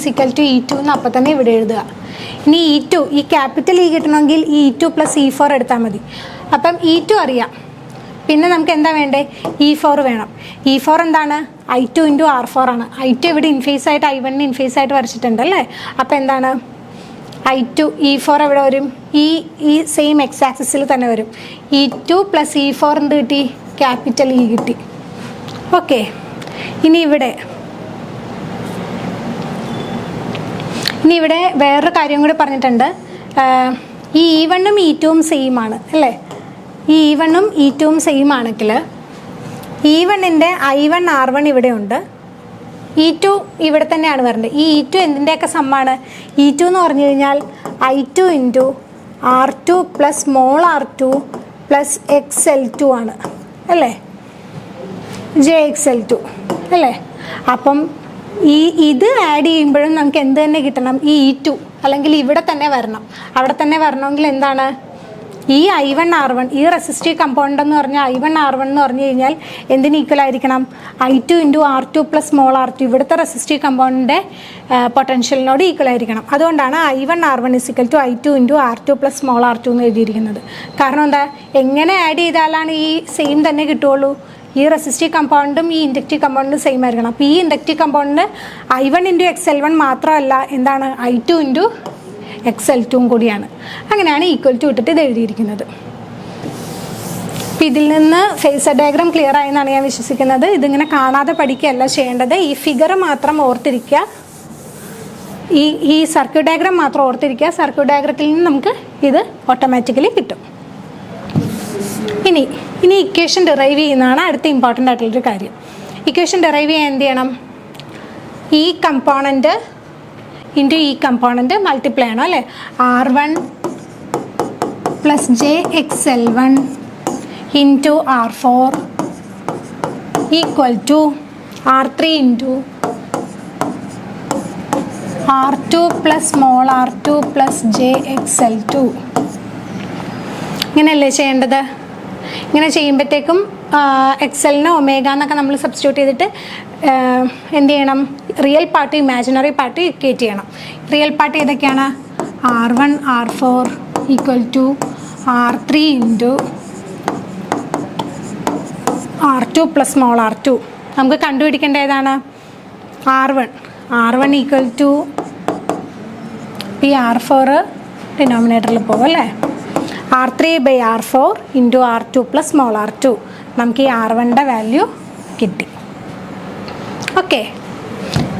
E2 എന്ന് അപ്പം തന്നെ ഇവിടെ എഴുതുക. ഇനി E2, ഈ ക്യാപിറ്റൽ E കിട്ടണമെങ്കിൽ E2 + E4 എടുത്താൽ മതി. അപ്പം E2 അറിയാം, പിന്നെ നമുക്ക് എന്താ വേണ്ടേ? E4 വേണം. E4 എന്താണ്? I2 × R4 ആണ്. I2 ഇവിടെ ഇൻഫേസ് ആയിട്ട് I1 ഇൻഫേസ് ആയിട്ട് വരച്ചിട്ടുണ്ട് അല്ലേ? അപ്പം എന്താണ്? I2 E4 എവിടെ വരും? ഈ സെയിം എക്സ് ആക്സിസിൽ തന്നെ വരും. E2 + E4 എന്ത് കിട്ടി? ക്യാപിറ്റൽ E കിട്ടി. ഓക്കെ, ഇനി ഇവിടെ വേറൊരു കാര്യം കൂടി പറഞ്ഞിട്ടുണ്ട്. ഈ E1ഉം E2ഉം സെയിം ആണ് അല്ലേ? ഈ E1ഉം E2ഉം സെയിം ആണെങ്കിൽ E1ൻ്റെ I1 R1 ഇവിടെ ഉണ്ട്, E2 ഇവിടെ തന്നെയാണ് വരേണ്ടത്. ഈ E2 എന്തിൻ്റെയൊക്കെ സമ്മാണ്? E2 എന്ന് പറഞ്ഞു കഴിഞ്ഞാൽ I2 × R2 + r2 + XL2 ആണ് അല്ലേ? JXL2 അല്ലേ? അപ്പം ഇത് ആഡ് ചെയ്യുമ്പോഴും നമുക്ക് എന്ത് തന്നെ കിട്ടണം? ഈ E2 അല്ലെങ്കിൽ ഇവിടെ തന്നെ വരണം. അവിടെ തന്നെ വരണമെങ്കിൽ എന്താണ്? ഈ I1R1 ഈ റെസിസ്റ്റീവ് കമ്പൗണ്ട് എന്ന് പറഞ്ഞാൽ I1R1 എന്ന് പറഞ്ഞു കഴിഞ്ഞാൽ എന്തിന് ഈക്വൽ ആയിരിക്കണം? I2 × R2 + സ്മോൾ r2 ഇവിടുത്തെ റെസിസ്റ്റീവ് കമ്പൗണ്ടിൻ്റെ പൊട്ടൻഷ്യലിനോട് ഈക്വൽ ആയിരിക്കണം. അതുകൊണ്ടാണ് I1R1 = I2 × R2 + small r2 എന്ന് എഴുതിയിരിക്കുന്നത്. കാരണം എന്താ? എങ്ങനെ ആഡ് ചെയ്താലാണ് ഈ സെയിം തന്നെ കിട്ടുള്ളൂ? ഈ റെസിസ്റ്റീവ് കമ്പൗണ്ടും ഈ ഇൻഡക്റ്റീവ് കമ്പൗണ്ടും സെയിം ആയിരിക്കണം. അപ്പോൾ ഈ ഇൻഡക്റ്റീവ് കമ്പൗണ്ടിന് I1 × XL1 മാത്രമല്ല, എന്താണ്? I2 × XL2 കൂടിയാണ്. അങ്ങനെയാണ് ഈക്വൽ ടു ഇട്ടിട്ട് ഇത് എഴുതിയിരിക്കുന്നത്. അപ്പം ഇതിൽ നിന്ന് ഫേസർ ഡയഗ്രാം ക്ലിയർ ആയെന്നാണ് ഞാൻ വിശ്വസിക്കുന്നത്. ഇതിങ്ങനെ കാണാതെ പഠിക്കുകയല്ല ചെയ്യേണ്ടത്. ഈ ഫിഗർ മാത്രം ഓർത്തിരിക്കുക, ഈ സർക്യൂട്ട് ഡയഗ്രാം മാത്രം ഓർത്തിരിക്കുക. സർക്യൂട്ട് ഡയഗ്രത്തിൽ നിന്ന് നമുക്ക് ഇത് ഓട്ടോമാറ്റിക്കലി കിട്ടും. ഇനി ഇക്വേഷൻ ഡിറൈവ് ചെയ്യുന്നതാണ് അടുത്ത ഇമ്പോർട്ടൻ്റ് ആയിട്ടുള്ളൊരു കാര്യം. ഇക്വേഷൻ ഡിറൈവ് ചെയ്യാൻ എന്ത് ചെയ്യണം? ഈ കമ്പോണൻറ്റ് ഇൻറ്റു ഈ കമ്പോണൻറ്റ് മൾട്ടിപ്ലൈ ചെയ്യണം അല്ലേ? R1 + JXL1 × R4 = R3 × R2 + small r2 + JXL2. ഇങ്ങനെയല്ലേ ചെയ്യേണ്ടത്? ഇങ്ങനെ ചെയ്യുമ്പോഴത്തേക്കും എക്സലിന് ഒമേഗ എന്നൊക്കെ നമ്മൾ സബ്സ്റ്റിറ്റ്യൂട്ട് ചെയ്തിട്ട് എന്ത് ചെയ്യണം? Real part imaginary part equate ചെയ്യണം. റിയൽ പാർട്ട് ഏതൊക്കെയാണ്? R1 R4 = R3 × R2 + small r2. നമുക്ക് കണ്ടുപിടിക്കേണ്ട ഏതാണ്? R1 = ഈ R4 ഡിനോമിനേറ്ററിൽ പോകും അല്ലേ? R3 / R4 × R2 + small r2. നമുക്ക് ഈ R1ൻ്റെ വാല്യൂ കിട്ടി. ഓക്കെ.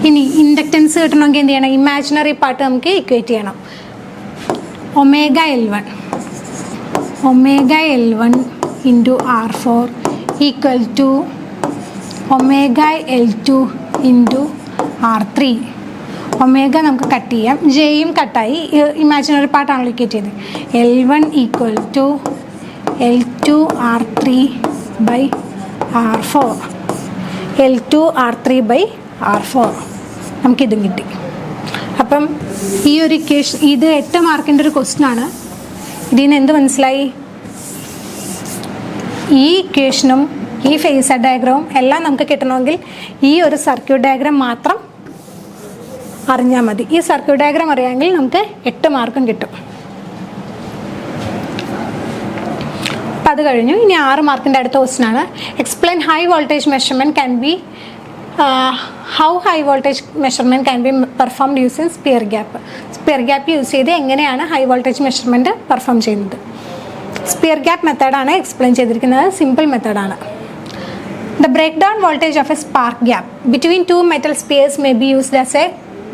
ഇനി ഇൻഡക്റ്റൻസ് കിട്ടണമെങ്കിൽ എന്ത് ചെയ്യണം? ഇമാജിനറി പാർട്ട് നമുക്ക് ഇക്വേറ്റ് ചെയ്യണം. ωL1 × R4 = ωL2 × R3. Omega നമുക്ക് കട്ട് ചെയ്യാം, ജെയും കട്ടായി, ഇമാജിനറി പാർട്ടാണല്ലോ ഇക്വേറ്റ് ചെയ്തത്. L1 = L2 R3/R4 L2 R3/R4 നമുക്കിതും കിട്ടി. അപ്പം ഈ ഒരു ഇക്വേഷൻ, ഇത് 8 മാർക്കിൻ്റെ ഒരു ക്വസ്റ്റ്യൻ ആണ്. ഇതിൽ നിന്ന് എന്ത് മനസ്സിലായി? ഈ ഇക്വേഷനും ഈ ഫേസർ ഡയഗ്രാമും എല്ലാം നമുക്ക് കിട്ടണമെങ്കിൽ ഈ ഒരു സർക്യൂട്ട് ഡയഗ്രാം മാത്രം അറിഞ്ഞാൽ മതി. ഈ സർക്യൂട്ട് ഡയഗ്രാം അറിയാമെങ്കിൽ നമുക്ക് 8 മാർക്കും കിട്ടും. അപ്പം അത് കഴിഞ്ഞു. ഇനി 6 മാർക്കിൻ്റെ അടുത്ത ക്വസ്റ്റ്യൻ ആണ്. Explain high voltage measurement can be how high voltage measurement can be performed using sphere gap. Sphere gap use ചെയ്ത് എങ്ങനെയാണ് ഹൈ വോൾട്ടേജ് മെഷർമെൻറ്റ് പെർഫോം ചെയ്യുന്നത്? സ്പിയർ ഗ്യാപ്പ് മെത്തേഡാണ് എക്സ്പ്ലെയിൻ ചെയ്തിരിക്കുന്നത്. സിമ്പിൾ മെത്തേഡാണ്. The breakdown voltage of a spark gap between two metal spheres may be used as a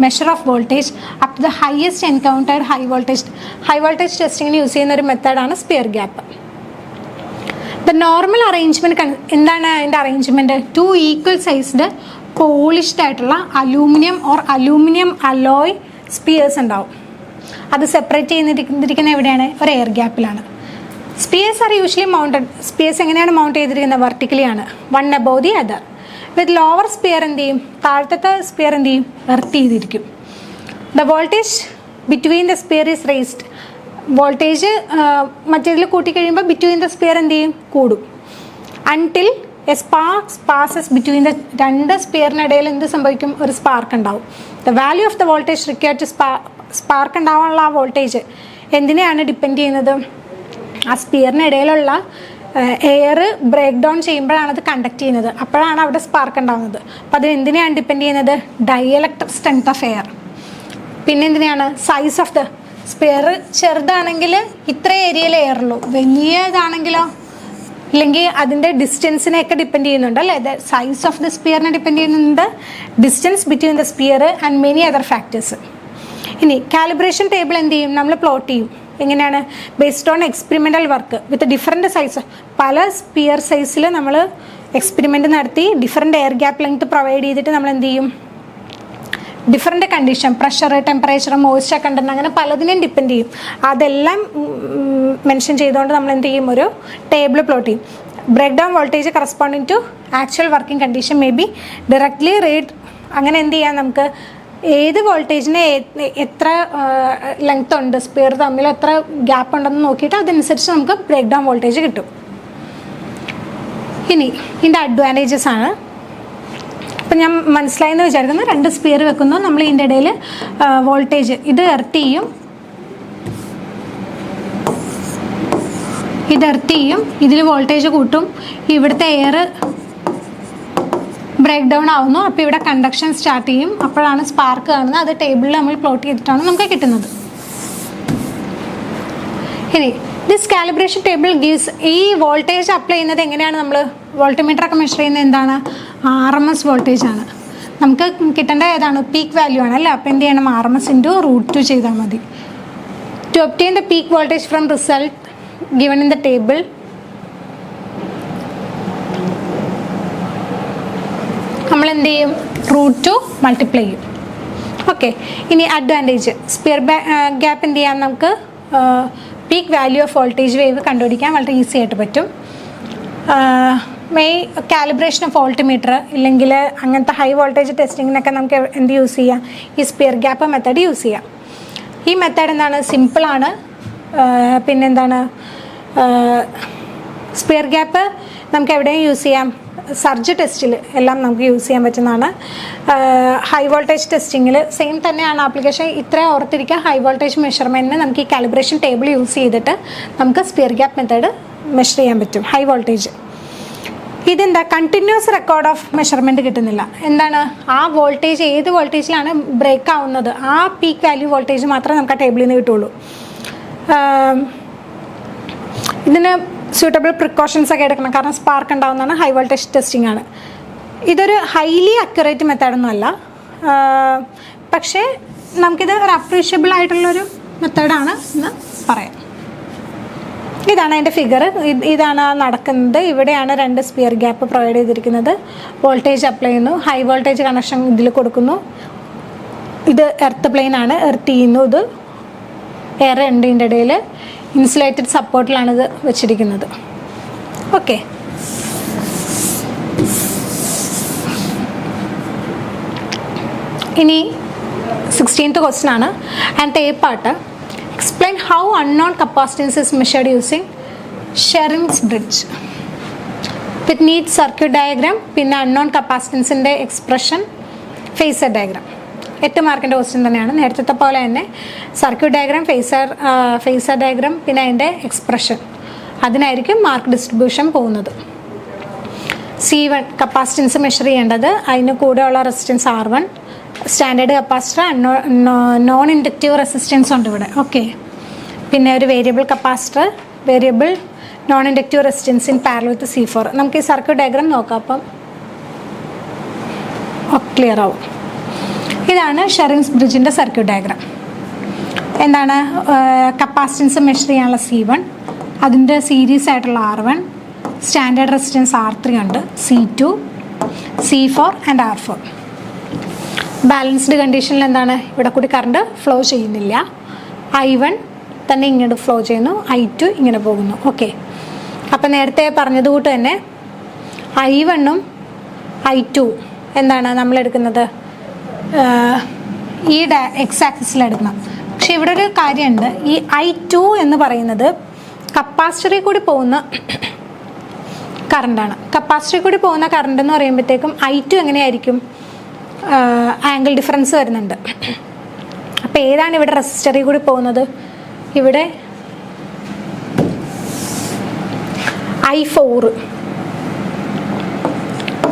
measure of voltage up to the highest encountered high voltage testing use ചെയ്യുന്ന ഒരു മെത്തേഡാണ് sphere gap. The normal arrangement എന്താണ്? അതിൻ്റെ arrangement 2 equal sized polished ആയിട്ടുള്ള aluminium alloy spheres ഉണ്ടാവും. അത് separate ചെയ്തിരിക്കുന്ന എവിടെയാണ്? ഒരു എയർ ഗ്യാപ്പിലാണ്. Spheres are usually mounted. Spheres എങ്ങനെയാണ് മൗണ്ട് ചെയ്തിരിക്കുന്നത്? വെർട്ടിക്കലി ആണ്, one above the other. With lower sphere എന്ത് ചെയ്യും? താഴത്തെ സ്പിയർ എന്ത് ചെയ്യും? എർത്ത് ചെയ്തിരിക്കും. The voltage between the sphere is raised. Voltage മറ്റേതിൽ കൂട്ടിക്കഴിയുമ്പോൾ ബിറ്റ്വീൻ ദ സ്പിയർ എന്ത് ചെയ്യും? കൂടും. Until a spark passes between the രണ്ട് സ്പിയറിനിടയിൽ എന്ത് സംഭവിക്കും? ഒരു സ്പാർക്ക് ഉണ്ടാവും. The value of the voltage required to spark ഉണ്ടാവാനുള്ള ആ വോൾട്ടേജ് എന്തിനെയാണ് ഡിപ്പെൻഡ് ചെയ്യുന്നത്? ആ സ്പിയറിനിടയിലുള്ള എയർ ബ്രേക്ക് ഡൗൺ ചെയ്യുമ്പോഴാണ് അത് കണ്ടക്ട് ചെയ്യുന്നത്. അപ്പോഴാണ് അവിടെ സ്പാർക്ക് ഉണ്ടാകുന്നത്. അപ്പോൾ അത് എന്തിനെയാണ് ഡിപ്പെൻഡ് ചെയ്യുന്നത്? Dielectric strength of air. പിന്നെ എന്തിനാണ്? Size of the sphere. ചെറുതാണെങ്കിൽ ഇത്ര ഏരിയയിൽ എയർ ഉള്ളൂ, വലിയതാണെങ്കിലോ ഇല്ലെങ്കിൽ അതിൻ്റെ ഡിസ്റ്റൻസിനെയൊക്കെ ഡിപ്പെൻഡ് ചെയ്യുന്നുണ്ട് അല്ലേ? സൈസ് ഓഫ് ദ സ്പിയറിനെ ഡിപ്പെൻഡ് ചെയ്യുന്നുണ്ട്, distance between the sphere and many other factors. ഇനി കാലിബ്രേഷൻ ടേബിൾ എന്ത് ചെയ്യും? നമ്മൾ പ്ലോട്ട് ചെയ്യും. എങ്ങനെയാണ്? Based on experimental work with different size. പല സ്പിയർ സൈസിൽ നമ്മൾ എക്സ്പെരിമെൻറ്റ് നടത്തി different air gap length provide ചെയ്തിട്ട് നമ്മൾ എന്ത് ചെയ്യും? Different condition, pressure, temperature, moisture content, അങ്ങനെ പലതിനെയും ഡിപ്പെൻഡ് ചെയ്യും. അതെല്ലാം മെൻഷൻ ചെയ്തുകൊണ്ട് നമ്മൾ എന്ത് ചെയ്യും? ഒരു ടേബിൾ പ്ലോട്ട് ചെയ്യും. Breakdown voltage corresponding to actual working condition may be directly read. അങ്ങനെ എന്ത് ചെയ്യാം, നമുക്ക് ഏത് വോൾട്ടേജിന് എത്ര ലെങ്ത് ഉണ്ട്, സ്പെയർ തമ്മിൽ എത്ര ഗ്യാപ്പ് ഉണ്ടെന്ന് നോക്കിയിട്ട് അതനുസരിച്ച് നമുക്ക് ബ്രേക്ക് ഡൗൺ വോൾട്ടേജ് കിട്ടും. ഇനി ഇതിൻ്റെ അഡ്വാൻറ്റേജസ് ആണ്. ഇപ്പം ഞാൻ മനസ്സിലായെന്ന് വിചാരിക്കുന്നു. 2 സ്പെയർ വെക്കുന്നു, നമ്മൾ ഇതിൻ്റെ ഇടയിൽ വോൾട്ടേജ് ഇത് എർത്ത് ചെയ്യും, ഇതിൽ വോൾട്ടേജ് കൂട്ടും, ഇവിടുത്തെ എയർ ബ്രേക്ക് ഡൗൺ ആവുന്നു. അപ്പോൾ ഇവിടെ കണ്ടക്ഷൻ സ്റ്റാർട്ട് ചെയ്യും, അപ്പോഴാണ് സ്പാർക്ക് കാണുന്നത്. അത് ടേബിളിൽ നമ്മൾ പ്ലോട്ട് ചെയ്തിട്ടാണ് നമുക്ക് കിട്ടുന്നത്. ഇനി ദിസ് കാലിബ്രേഷൻ ടേബിൾ ഗീവ്സ്, ഈ വോൾട്ടേജ് അപ്ലൈ ചെയ്യുന്നത് എങ്ങനെയാണ്, നമ്മൾ വോൾട്ട്മീറ്റർ ഒക്കെ മെഷർ ചെയ്യുന്നത് എന്താണ്, RMS വോൾട്ടേജ് ആണ്. നമുക്ക് കിട്ടേണ്ട ഏതാണ്, പീക്ക് വാല്യൂ ആണ് അല്ലേ. അപ്പോൾ എന്ത് ചെയ്യണം, RMS × √2 ചെയ്താൽ മതി. To obtain the peak voltage from result given in the table, നമ്മൾ എന്ത് ചെയ്യും, √2 മൾട്ടിപ്ലൈ ചെയ്യും. ഓക്കെ. ഇനി അഡ്വാൻറ്റേജ്, സ്പിയർ ഗ്യാപ്പ് എന്ത് ചെയ്യാൻ നമുക്ക് peak value of voltage wave കണ്ടുപിടിക്കാൻ വളരെ ഈസി ആയിട്ട് പറ്റും. കാലിബ്രേഷൻ ഓഫ് വോൾട്ട്മീറ്റർ ഇല്ലെങ്കിൽ അങ്ങനത്തെ ഹൈ വോൾട്ടേജ് ടെസ്റ്റിങ്ങിനൊക്കെ നമുക്ക് എന്ത് യൂസ് ചെയ്യാം, ഈ സ്പിയർ ഗ്യാപ്പ് മെത്തേഡ് യൂസ് ചെയ്യാം. ഈ മെത്തേഡ് എന്താണ്, സിമ്പിളാണ്. പിന്നെന്താണ്, സ്പിയർ ഗ്യാപ്പ് നമുക്ക് എവിടെയും യൂസ് ചെയ്യാം, സർജ് ടെസ്റ്റിൽ എല്ലാം നമുക്ക് യൂസ് ചെയ്യാൻ പറ്റുന്നതാണ്. ഹൈ വോൾട്ടേജ് ടെസ്റ്റിങ്ങിൽ സെയിം തന്നെയാണ് ആപ്ലിക്കേഷൻ. ഇത്രയും ഓർത്തിരിക്കുക, ഹൈ വോൾട്ടേജ് മെഷർമെൻറ്റിന് നമുക്ക് ഈ കാലിബ്രേഷൻ ടേബിൾ യൂസ് ചെയ്തിട്ട് നമുക്ക് സ്പിയർ ഗ്യാപ്പ് മെത്തേഡ് മെഷർ ചെയ്യാൻ പറ്റും ഹൈ വോൾട്ടേജ്. ഇതെന്താ, കണ്ടിന്യൂസ് റെക്കോർഡ് ഓഫ് മെഷർമെൻറ്റ് കിട്ടുന്നില്ല. എന്താണ്, ആ വോൾട്ടേജ് ഏത് വോൾട്ടേജിലാണ് ബ്രേക്ക് ആവുന്നത്, ആ പീക്ക് വാല്യൂ വോൾട്ടേജ് മാത്രമേ നമുക്ക് ആ ടേബിളിൽ നിന്ന് കിട്ടുള്ളൂ. ഇതിന് സ്യൂട്ടബിൾ പ്രിക്കോഷൻസ് ഒക്കെ എടുക്കണം, കാരണം സ്പാർക്ക് ഉണ്ടാവുന്നതാണ്, ഹൈ വോൾട്ടേജ് ടെസ്റ്റിംഗ് ആണ്. ഇതൊരു ഹൈലി അക്യുറേറ്റ് മെത്തേഡൊന്നും അല്ല, പക്ഷേ നമുക്കിത് ഒരു അപ്രീഷ്യബിൾ ആയിട്ടുള്ളൊരു മെത്തേഡാണ് എന്ന് പറയാം. ഇതാണ് അതിൻ്റെ ഫിഗർ, ഇതാണ് നടക്കുന്നത്. ഇവിടെയാണ് 2 സ്പിയർ ഗ്യാപ്പ് പ്രൊവൈഡ് ചെയ്തിരിക്കുന്നത്. വോൾട്ടേജ് അപ്ലൈ ചെയ്യുന്നു, ഹൈ വോൾട്ടേജ് കണക്ഷൻ ഇതിൽ കൊടുക്കുന്നു. ഇത് എർത്ത് പ്ലെയിൻ ആണ്, എർത്ത് ചെയ്യുന്നു. ഇത് എയർ ഉണ്ട് ഇതിൻ്റെ ഇടയിൽ, ഇൻസുലേറ്റഡ് സപ്പോർട്ടിലാണ് ഇത് വെച്ചിരിക്കുന്നത്. ഓക്കെ. ഇനി 16th ക്വസ്റ്റ്യൻ ആണ്. And A part, explain how unknown capacitance is measured using Schering's bridge with neat circuit diagram, പിന്നെ അൺനോൺ കപ്പാസിറ്റൻസിൻ്റെ എക്സ്പ്രഷൻ, ഫേസർ ഡയഗ്രാം. 8 മാർക്കിൻ്റെ ക്വസ്റ്റ്യൻ തന്നെയാണ്. നേരത്തെ പോലെ തന്നെ സർക്യൂട്ട് ഡയഗ്രാം, ഫേസർ ഡയഗ്രാം, പിന്നെ അതിൻ്റെ എക്സ്പ്രഷൻ, അതിനായിരിക്കും മാർക്ക് ഡിസ്ട്രിബ്യൂഷൻ പോകുന്നത്. C1 കപ്പാസിറ്റൻസ് മെഷർ ചെയ്യേണ്ടത്, അതിന് കൂടെയുള്ള resistance R1, standard capacitor, non inductive resistance ഉണ്ട് ഇവിടെ. ഓക്കെ. പിന്നെ ഒരു variable capacitor, variable non inductive resistance in parallel with C4. നമുക്ക് ഈ സർക്യൂട്ട് ഡയഗ്രാം നോക്കാം, അപ്പം ക്ലിയർ ആവും. ഇതാണ് ഷെറിങ്സ് ബ്രിഡ്ജിൻ്റെ സർക്യൂട്ട് ഡയഗ്രാം. എന്താണ്, കപ്പാസിറ്റൻസ് മെഷർ ചെയ്യാനുള്ള C1, അതിൻ്റെ സീരീസ് ആയിട്ടുള്ള R1, സ്റ്റാൻഡേർഡ് റെസിസ്റ്റൻസ് R3 ഉണ്ട്, C2, C4 and R4. Balanced കണ്ടീഷനിൽ എന്താണ്, ഇവിടെ കൂടി കറണ്ട് ഫ്ലോ ചെയ്യുന്നില്ല. I1 തന്നെ ഇങ്ങോട്ട് ഫ്ലോ ചെയ്യുന്നു, I2 ഇങ്ങനെ പോകുന്നു. ഓക്കെ. അപ്പം നേരത്തെ പറഞ്ഞതുകൂട്ട് തന്നെ I1ഉം I2 എന്താണ് നമ്മളെടുക്കുന്നത്, ഈ എക്സ് ആക്സിസിലെടുക്കണം. പക്ഷെ ഇവിടെ ഒരു കാര്യമുണ്ട്, ഈ I2 എന്ന് പറയുന്നത് കപ്പാസിറ്ററിൽ കൂടി പോകുന്ന കറണ്ടാണ്. കപ്പാസിറ്ററിൽ കൂടി പോകുന്ന കറണ്ട് എന്ന് പറയുമ്പോഴത്തേക്കും I2 എങ്ങനെയായിരിക്കും, ആംഗിൾ ഡിഫറൻസ് വരുന്നുണ്ട്. അപ്പോൾ ഏതാണ് ഇവിടെ റെസിസ്റ്ററിൽ കൂടി പോകുന്നത്, ഇവിടെ I4,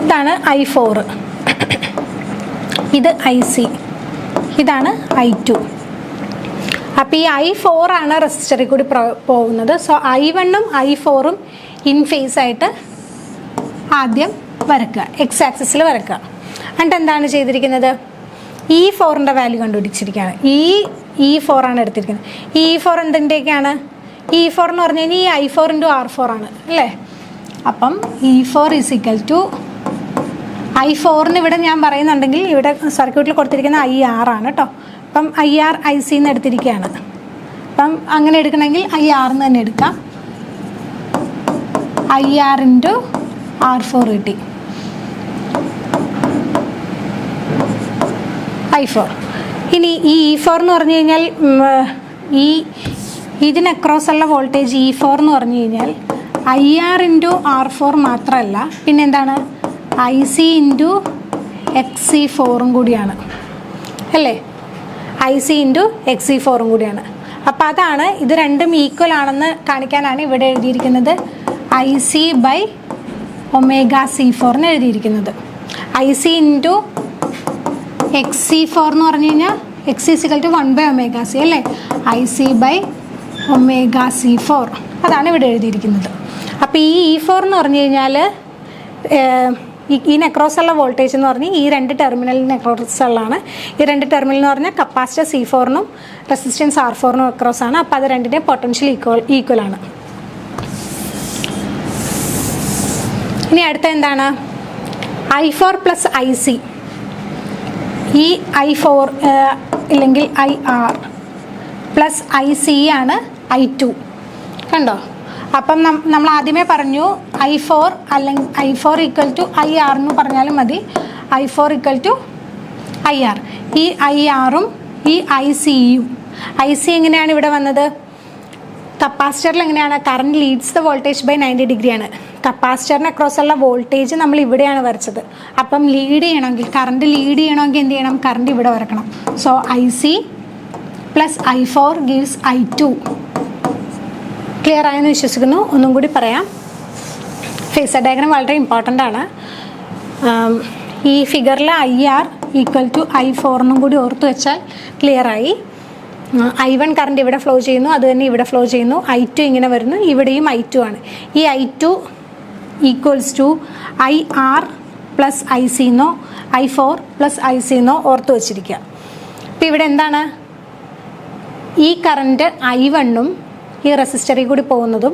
ഇതാണ് I4, ഇത് IC, ഇതാണ് I2. അപ്പോൾ ഈ I4 ആണ് റെസിസ്റ്ററിൽ കൂടി പോകുന്നത്. സോ I1ഉം I4ഉം ഇൻ ഫേസ് ആയിട്ട് ആദ്യം വരക്കുക, എക്സ് ആക്സിസിൽ വരക്കുക. എന്നിട്ട് എന്താണ് ചെയ്തിരിക്കുന്നത്, E4ൻ്റെ വാല്യൂ കണ്ടുപിടിച്ചിരിക്കുകയാണ്. E4 ആണ് എടുത്തിരിക്കുന്നത്. E4 എന്തിൻ്റെയൊക്കെയാണ്, E4 എന്ന് പറഞ്ഞു കഴിഞ്ഞാൽ ഈ I4 × R4 ആണ് അല്ലേ. അപ്പം E4 = I4ന് ഇവിടെ ഞാൻ പറയുന്നുണ്ടെങ്കിൽ ഇവിടെ സർക്യൂട്ടിൽ കൊടുത്തിരിക്കുന്ന IR ആണ് കേട്ടോ. അപ്പം IR IC എന്ന് എടുത്തിരിക്കുകയാണ്. അപ്പം അങ്ങനെ എടുക്കണമെങ്കിൽ IR എന്ന് തന്നെ എടുക്കാം. IR ഇൻറ്റു R4 കിട്ടി. I4. ഇനി ഈ E4 എന്ന് പറഞ്ഞു കഴിഞ്ഞാൽ ഇതിന് അക്രോസ് ഉള്ള വോൾട്ടേജ് E4 എന്ന് പറഞ്ഞു കഴിഞ്ഞാൽ IR ഇൻറ്റു R4 മാത്രമല്ല, പിന്നെ എന്താണ് IC ഇൻറ്റു XC4 കൂടിയാണ് അല്ലേ? IC ഇൻറ്റു XC4 കൂടിയാണ്. അപ്പോൾ അതാണ് ഇത് രണ്ടും ഈക്വൽ ആണെന്ന് കാണിക്കാനാണ് ഇവിടെ എഴുതിയിരിക്കുന്നത് IC ബൈ ωc4 എന്ന് എഴുതിയിരിക്കുന്നത്. IC ഇൻറ്റു XC4 എന്ന് പറഞ്ഞു കഴിഞ്ഞാൽ XC = 1/ωc അല്ലേ? IC ബൈ ωc4 അതാണ് ഇവിടെ എഴുതിയിരിക്കുന്നത്. അപ്പോൾ ഈ E4 എന്ന് പറഞ്ഞു കഴിഞ്ഞാൽ ഈ നെക്രോസ് ഉള്ള വോൾട്ടേജ് എന്ന് പറഞ്ഞാൽ ഈ രണ്ട് ടെർമിനലിന് നെക്രോസ് ഉള്ളതാണ്. ഈ രണ്ട് ടെർമിനൽ എന്ന് പറഞ്ഞാൽ കപ്പാസിറ്റർ C4-നും റെസിസ്റ്റൻസ് R4-നും അക്രോസ് ആണ്. അപ്പോൾ അത് രണ്ടിൻ്റെ പൊട്ടൻഷ്യൽ ഈക്വൽ ആണ്. ഇനി അടുത്ത എന്താണ് I4 പ്ലസ് IC. ഈ I4 ഇല്ലെങ്കിൽ IR പ്ലസ് IC ആണ് I2. കണ്ടോ? അപ്പം നമ്മൾ ആദ്യമേ പറഞ്ഞു I4 അല്ലെങ്കിൽ I4 = IR എന്ന് പറഞ്ഞാലും മതി. I4 = IR. ഈ IR-ഉം ഈ IC-യും IC എങ്ങനെയാണ് ഇവിടെ വന്നത്? കപ്പാസിറ്ററിൽ എങ്ങനെയാണ്? Current leads the voltage by 90 ഡിഗ്രിയാണ്. കപ്പാസിറ്ററിന് അക്രോസ് ഉള്ള വോൾട്ടേജ് നമ്മൾ ഇവിടെയാണ് വരച്ചത്. അപ്പം ലീഡ് ചെയ്യണമെങ്കിൽ, കറണ്ട് ലീഡ് ചെയ്യണമെങ്കിൽ എന്ത് ചെയ്യണം? കറണ്ട് ഇവിടെ വരക്കണം. So IC plus I4 gives I2. Clear ആയെന്ന് വിശ്വസിക്കുന്നു. ഒന്നും കൂടി പറയാം. ഫേസർ ഡയഗ്രാം വളരെ ഇമ്പോർട്ടൻ്റ് ആണ്. ഈ ഫിഗറിൽ IR = I4 എന്നും കൂടി ഓർത്ത് വെച്ചാൽ ക്ലിയറായി. I1 കറണ്ട് ഇവിടെ ഫ്ലോ ചെയ്യുന്നു, അത് തന്നെ ഇവിടെ ഫ്ലോ ചെയ്യുന്നു. I2 ഇങ്ങനെ വരുന്നു, ഇവിടെയും I2 ആണ്. ഈ I2 = IR പ്ലസ് IC എന്നോ I4 പ്ലസ് IC എന്നോ ഓർത്ത് വെച്ചിരിക്കുക. അപ്പോൾ ഇവിടെ എന്താണ്? ഈ കറണ്ട് I1-ഉം ഈ റെസിസ്റ്ററിൽ കൂടി പോകുന്നതും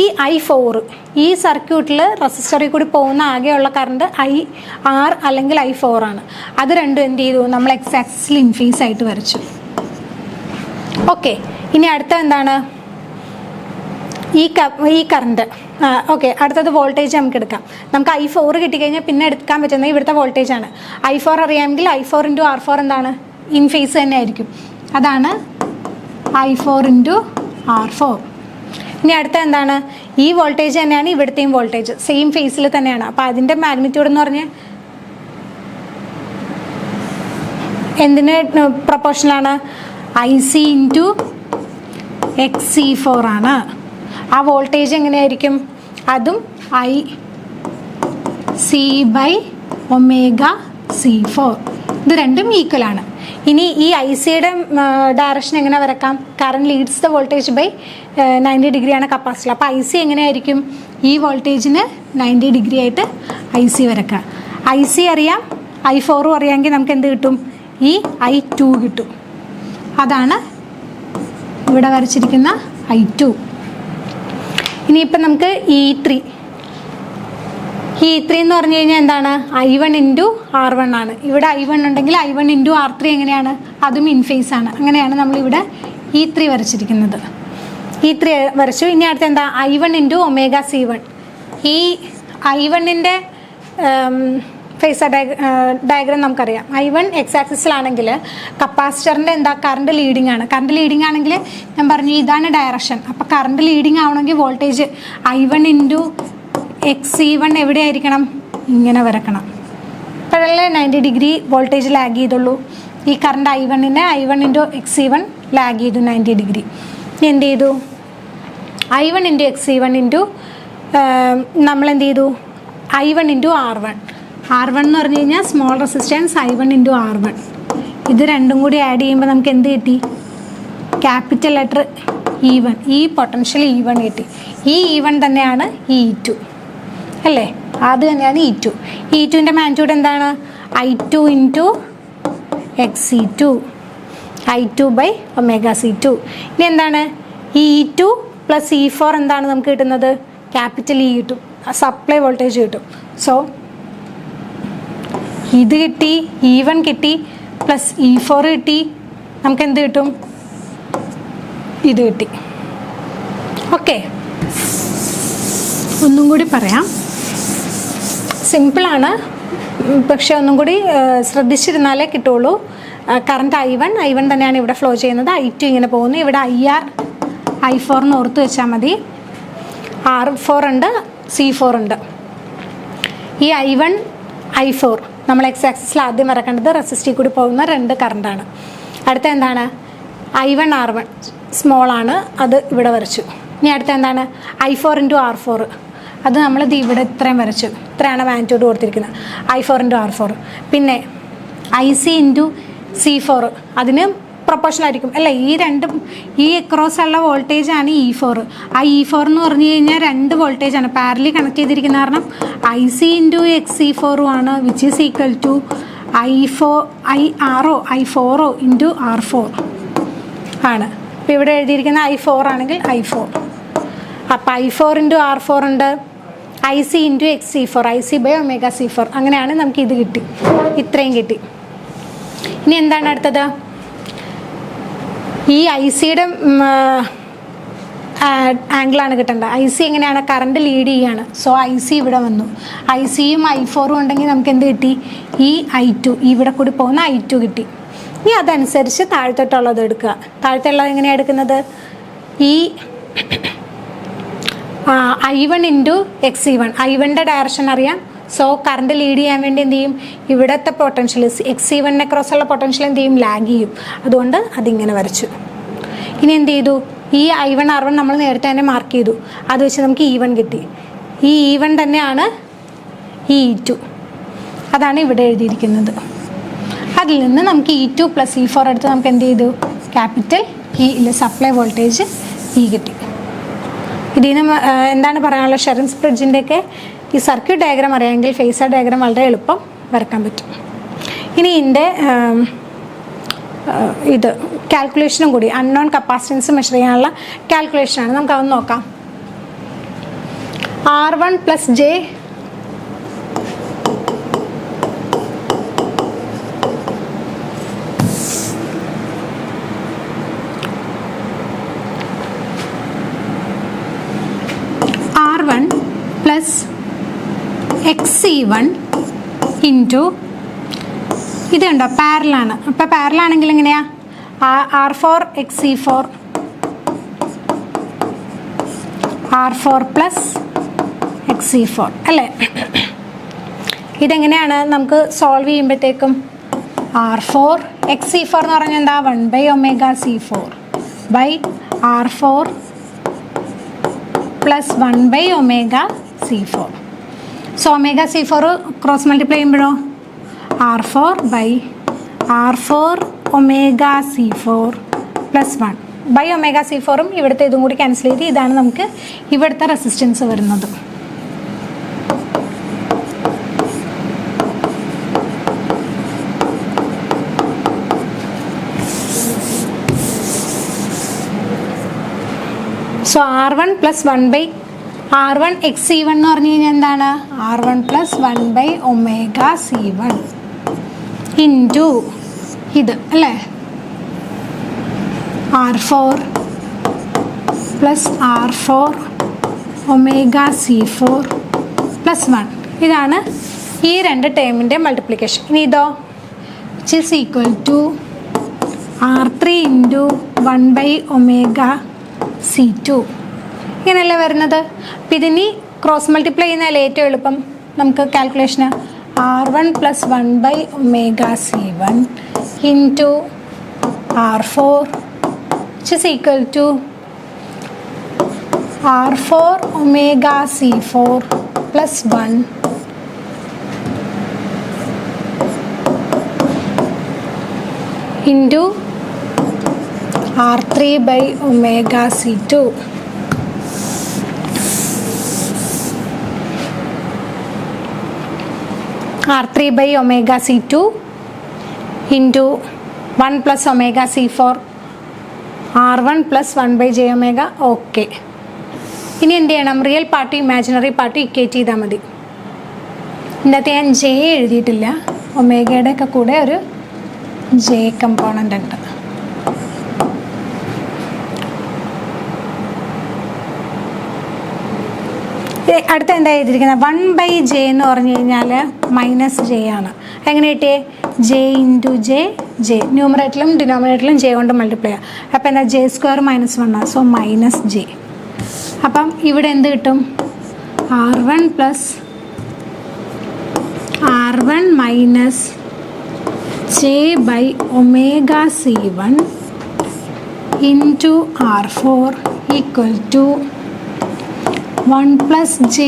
ഈ I4 ഈ സർക്യൂട്ടിൽ റെസിസ്റ്ററിൽ കൂടി പോകുന്ന ആകെയുള്ള കറണ്ട് IR അല്ലെങ്കിൽ I4 ആണ്. അത് രണ്ടും എന്ത് ചെയ്തു? നമ്മൾ എക്സ് ആക്സിസിൽ ഇൻഫേസ് ആയിട്ട് വരച്ചു. ഓക്കെ. ഇനി അടുത്ത എന്താണ്? ഈ കറണ്ട്. ഓക്കെ, അടുത്തത് വോൾട്ടേജ് നമുക്ക് എടുക്കാം. നമുക്ക് I4 കിട്ടിക്കഴിഞ്ഞാൽ പിന്നെ എടുക്കാൻ പറ്റുന്നത് ഇവിടുത്തെ വോൾട്ടേജാണ്. I4 അറിയാമെങ്കിൽ I4 ഇൻറ്റു R4 എന്താണ്? ഇൻ ഫേസ് തന്നെ ആയിരിക്കും. അതാണ് I4 ഇൻറ്റു R4. ഇനി അടുത്ത എന്താണ്? ഈ വോൾട്ടേജ് തന്നെയാണ് ഇവിടുത്തെയും വോൾട്ടേജ്, സെയിം ഫേസിൽ തന്നെയാണ്. അപ്പോൾ അതിൻ്റെ മാഗ്നിറ്റ്യൂഡ് എന്ന് പറഞ്ഞാൽ എന്തിന് പ്രൊപ്പോർഷനാണ്? IC ഇൻറ്റു XC4 ആണ്. ആ വോൾട്ടേജ് എങ്ങനെയായിരിക്കും? അതും IC ബൈ ωc4. ഇത് രണ്ടും ഈക്വൽ ആണ്. ഇനി ഈ IC-യുടെ ഡയറക്ഷൻ എങ്ങനെ വരക്കാം? Current leads the voltage by 90 ഡിഗ്രിയാണ് കപ്പാസിറ്റർ. അപ്പോൾ IC എങ്ങനെയായിരിക്കും? ഈ വോൾട്ടേജിന് 90 ഡിഗ്രി ആയിട്ട് IC വരക്കാം. IC അറിയാം, I4 അറിയാമെങ്കിൽ നമുക്ക് എന്ത് കിട്ടും? ഈ I2 കിട്ടും. അതാണ് ഇവിടെ വരച്ചിരിക്കുന്ന I2. ഇനിയിപ്പം നമുക്ക് E3 എന്ന് പറഞ്ഞു കഴിഞ്ഞാൽ എന്താണ്? I1 ഇൻറ്റു R1 ആണ്. ഇവിടെ I1 ഉണ്ടെങ്കിൽ I1 ഇൻറ്റു R3 എങ്ങനെയാണ്? അതും ഇൻ ഫേസ് ആണ്. അങ്ങനെയാണ് നമ്മളിവിടെ E3 വരച്ചിരിക്കുന്നത്. E3 വരച്ചു. ഇനി അടുത്ത് എന്താ? I1 into ωc1. ഈ I1-ൻ്റെ ഫേസർ ഡയഗ്രാം നമുക്കറിയാം. I1 എക്സ് ആക്സിസിലാണെങ്കിൽ കപ്പാസിറ്ററിൻ്റെ എന്താ? കറണ്ട് ലീഡിങ് ആണ്. കറണ്ട് ലീഡിങ് ആണെങ്കിൽ ഞാൻ പറഞ്ഞു ഇതാണ് ഡയറക്ഷൻ. അപ്പോൾ കറണ്ട് ലീഡിങ് ആവണമെങ്കിൽ വോൾട്ടേജ് I1 ഇൻറ്റു XC1 എവിടെയായിരിക്കണം? ഇങ്ങനെ വരക്കണം. അപ്പോഴല്ലേ 90 ഡിഗ്രി വോൾട്ടേജ് ലാഗ് ചെയ്തുള്ളൂ. ഈ current I1 into XC1 lag ചെയ്തു 90 ഡിഗ്രി. എന്ത് ചെയ്തു? I1 ഇൻറ്റു XC1 ഇൻറ്റു നമ്മളെന്ത് ചെയ്തു? I1 ഇൻറ്റു R1 എന്ന് പറഞ്ഞു കഴിഞ്ഞാൽ small resistance I1 into R1. ഇത് രണ്ടും കൂടി ആഡ് ചെയ്യുമ്പോൾ നമുക്ക് എന്ത് കിട്ടി? Capital letter E1. ഈ പൊട്ടൻഷ്യൽ E1 കിട്ടി. ഈ E1 തന്നെയാണ് E2 അല്ലേ? അത് തന്നെയാണ് E2. E2-ൻ്റെ മാഗ്നിറ്റ്യൂഡ് എന്താണ്? I2 into XC2. I2 by ωc2. ഇനി എന്താണ്? E2 പ്ലസ് E4 എന്താണ് നമുക്ക് കിട്ടുന്നത്? ക്യാപിറ്റൽ E കിട്ടും. സപ്ലൈ വോൾട്ടേജ് കിട്ടും. സോ ഇത് കിട്ടി, E1 കിട്ടി, പ്ലസ് E4 കിട്ടി, നമുക്ക് എന്ത് കിട്ടും? ഇത് കിട്ടി. ഓക്കെ. ഒന്നും കൂടി പറയാം, സിമ്പിളാണ്, പക്ഷെ ഒന്നും കൂടി ശ്രദ്ധിച്ചിരുന്നാലേ കിട്ടുള്ളൂ. കറണ്ട് I1 തന്നെയാണ് ഇവിടെ ഫ്ലോ ചെയ്യുന്നത്. I2 ഇങ്ങനെ പോകുന്നു. ഇവിടെ IR I4 എന്ന് ഓർത്ത് വെച്ചാൽ മതി. R4 ഉണ്ട്, C4 ഉണ്ട്. ഈ I1 I4 നമ്മൾ എക്സ് ആക്സിസിൽ ആദ്യം വരക്കേണ്ടത് റെസിസ്റ്റീവ് കൂടി പോകുന്ന 2 കറണ്ടാണ്. അടുത്ത എന്താണ്? I1 R1 സ്മോൾ ആണ്, അത് ഇവിടെ വരച്ചു. ഇനി അടുത്ത എന്താണ്? I4 × R4, അത് നമ്മളിത് ഇവിടെ ഇത്രയും വരച്ചു. ഇത്രയാണ് മാഗ്നിറ്റ്യൂഡ് കൊടുത്തിരിക്കുന്നത്, I4 × R4. പിന്നെ IC × C4, അതിന് പ്രൊപ്പോർഷണൽ ആയിരിക്കും അല്ലേ? ഈ രണ്ടും ഈ അക്രോസ് ഉള്ള വോൾട്ടേജാണ് E4. ആ E4 എന്ന് പറഞ്ഞു കഴിഞ്ഞാൽ 2 വോൾട്ടേജാണ് പാരലി കണക്ട് ചെയ്തിരിക്കുന്ന കാരണം IC × XC4 ആണ്, which is equal to IRO × R4 ആണ്. ഇപ്പോൾ ഇവിടെ എഴുതിയിരിക്കുന്ന I4 ആണെങ്കിൽ I4. അപ്പോൾ I4 × R4 ഉണ്ട്, IC × XC4, IC/ωc4. അങ്ങനെയാണ് നമുക്ക് ഇത് കിട്ടി, ഇത്രയും കിട്ടി. ഇനി എന്താണ് അടുത്തത്? ഈ IC-യുടെ ആംഗിളാണ് കിട്ടേണ്ടത്. IC എങ്ങനെയാണ്? കറണ്ട് ലീഡ് ചെയ്യാണ്. സോ IC ഇവിടെ വന്നു. IC-യും I4 ഉണ്ടെങ്കിൽ നമുക്ക് എന്ത് കിട്ടി? ഈ I2, ഇവിടെ കൂടി പോകുന്ന I2 കിട്ടി. ഇനി അതനുസരിച്ച് താഴത്തോട്ടുള്ളത് എടുക്കുക. താഴത്തുള്ളത് എങ്ങനെയാണ് എടുക്കുന്നത്? ഈ I1 × XC1, I1ൻ്റെ ഡയറക്ഷൻ അറിയാം. സോ കറണ്ട് ലീഡ് ചെയ്യാൻ വേണ്ടി എന്ത് ചെയ്യും? ഇവിടുത്തെ പൊട്ടൻഷ്യൽ XC1 ക്രോസുള്ള പൊട്ടൻഷ്യൽ എന്ത് ചെയ്യും? ലാഗ് ചെയ്യും. അതുകൊണ്ട് അതിങ്ങനെ വരച്ചു. ഇനി എന്ത് ചെയ്തു? ഈ I1 R1 നമ്മൾ നേരത്തെ തന്നെ മാർക്ക് ചെയ്തു. അത് വെച്ച് നമുക്ക് E1 കിട്ടി. ഈ E1 തന്നെയാണ് ഈ E2, അതാണ് ഇവിടെ എഴുതിയിരിക്കുന്നത്. അതിൽ നിന്ന് നമുക്ക് E2 + E4 എടുത്ത് നമുക്ക് എന്ത് ചെയ്തു? Capital E supply voltage E കിട്ടി. ഇതിൽ നിന്ന് എന്താണ് പറയാനുള്ളത്? ഷെറിൻസ് ബ്രിഡ്ജിൻ്റെയൊക്കെ ഈ സർക്യൂട്ട് ഡയഗ്രാം അറിയാമെങ്കിൽ ഫേസർ ഡയഗ്രാം വളരെ എളുപ്പം വരക്കാൻ പറ്റും. ഇനി ഇതിൻ്റെ ഇത് കാൽക്കുലേഷനും കൂടി, അൺനോൺ കപ്പാസിറ്റൻസ് മെഷർ ചെയ്യാനുള്ള കാൽക്കുലേഷനാണ്. നമുക്ക് അതൊന്ന് നോക്കാം. R1 + J R1 + XC1 × ഇത് കണ്ടോ പാരലാണ്. അപ്പോൾ പാരലാണെങ്കിൽ എങ്ങനെയാ? R4 XC4 R4 + XC4 അല്ലേ? ഇതെങ്ങനെയാണ് നമുക്ക് സോൾവ് ചെയ്യുമ്പോഴത്തേക്കും? R4 XC4 എന്ന് പറഞ്ഞാൽ എന്താ? 1/ωc4 R4 + 1/ωc4. So ωc4 cross multiply ചെയ്യുമ്പോഴോ R4 R4 ωc4 + 1/ωc4ഉം ഇവിടുത്തെ ഇതും കൂടി ക്യാൻസൽ ചെയ്ത് ഇതാണ് നമുക്ക് ഇവിടുത്തെ റെസിസ്റ്റൻസ് വരുന്നത്. സോ R1 + R1 XC1 എന്ന് പറഞ്ഞു കഴിഞ്ഞാൽ എന്താണ്? R1 + 1/ωc1 × ഇത് അല്ലേ? R4 + R4 ωc4 + 1. ഇതാണ് ഈ 2 ടേമിൻ്റെ മൾട്ടിപ്ലിക്കേഷൻ. ഇനി ഇതോ? Which is equal to R3 × 1/ωc2. ഇങ്ങനെയല്ലേ വരുന്നത്? അപ്പം ഇതിനി ക്രോസ് മൾട്ടിപ്ലൈ ചെയ്യുന്നതിൽ ഏറ്റവും എളുപ്പം നമുക്ക് കാൽക്കുലേഷന് R1 + 1/ωc1 × R4 which is equal to R4 ωc4 + 1 into R3/ωc2. R3/ωc2 into 1 + ωc4 R1 + 1/jω. Okay. ഇനി എന്ത് ചെയ്യണം? Real part imaginary part equate ചെയ്താൽ മതി. ഇതിനകത്ത് ഞാൻ ജെ എഴുതിയിട്ടില്ല. ഒമേഗയുടെ ഒക്കെ കൂടെ ഒരു ജെ കമ്പോണൻ്റ് ഉണ്ട്. അടുത്ത എന്താ ചെയ്തിരിക്കുന്നത്? 1/j എന്ന് പറഞ്ഞു കഴിഞ്ഞാൽ -j ആണ്. എങ്ങനെ കിട്ടിയേ? j × j ന്യൂമറേറ്ററിലും ഡിനോമിനേറ്ററിലും j കൊണ്ട് മൾട്ടിപ്ലൈ ചെയ്യാം. അപ്പോൾ എന്താ? j² -1 ആണ്. So -j. അപ്പം ഇവിടെ എന്ത് കിട്ടും? r1 - j/ωc1 into r4 equal to 1 + j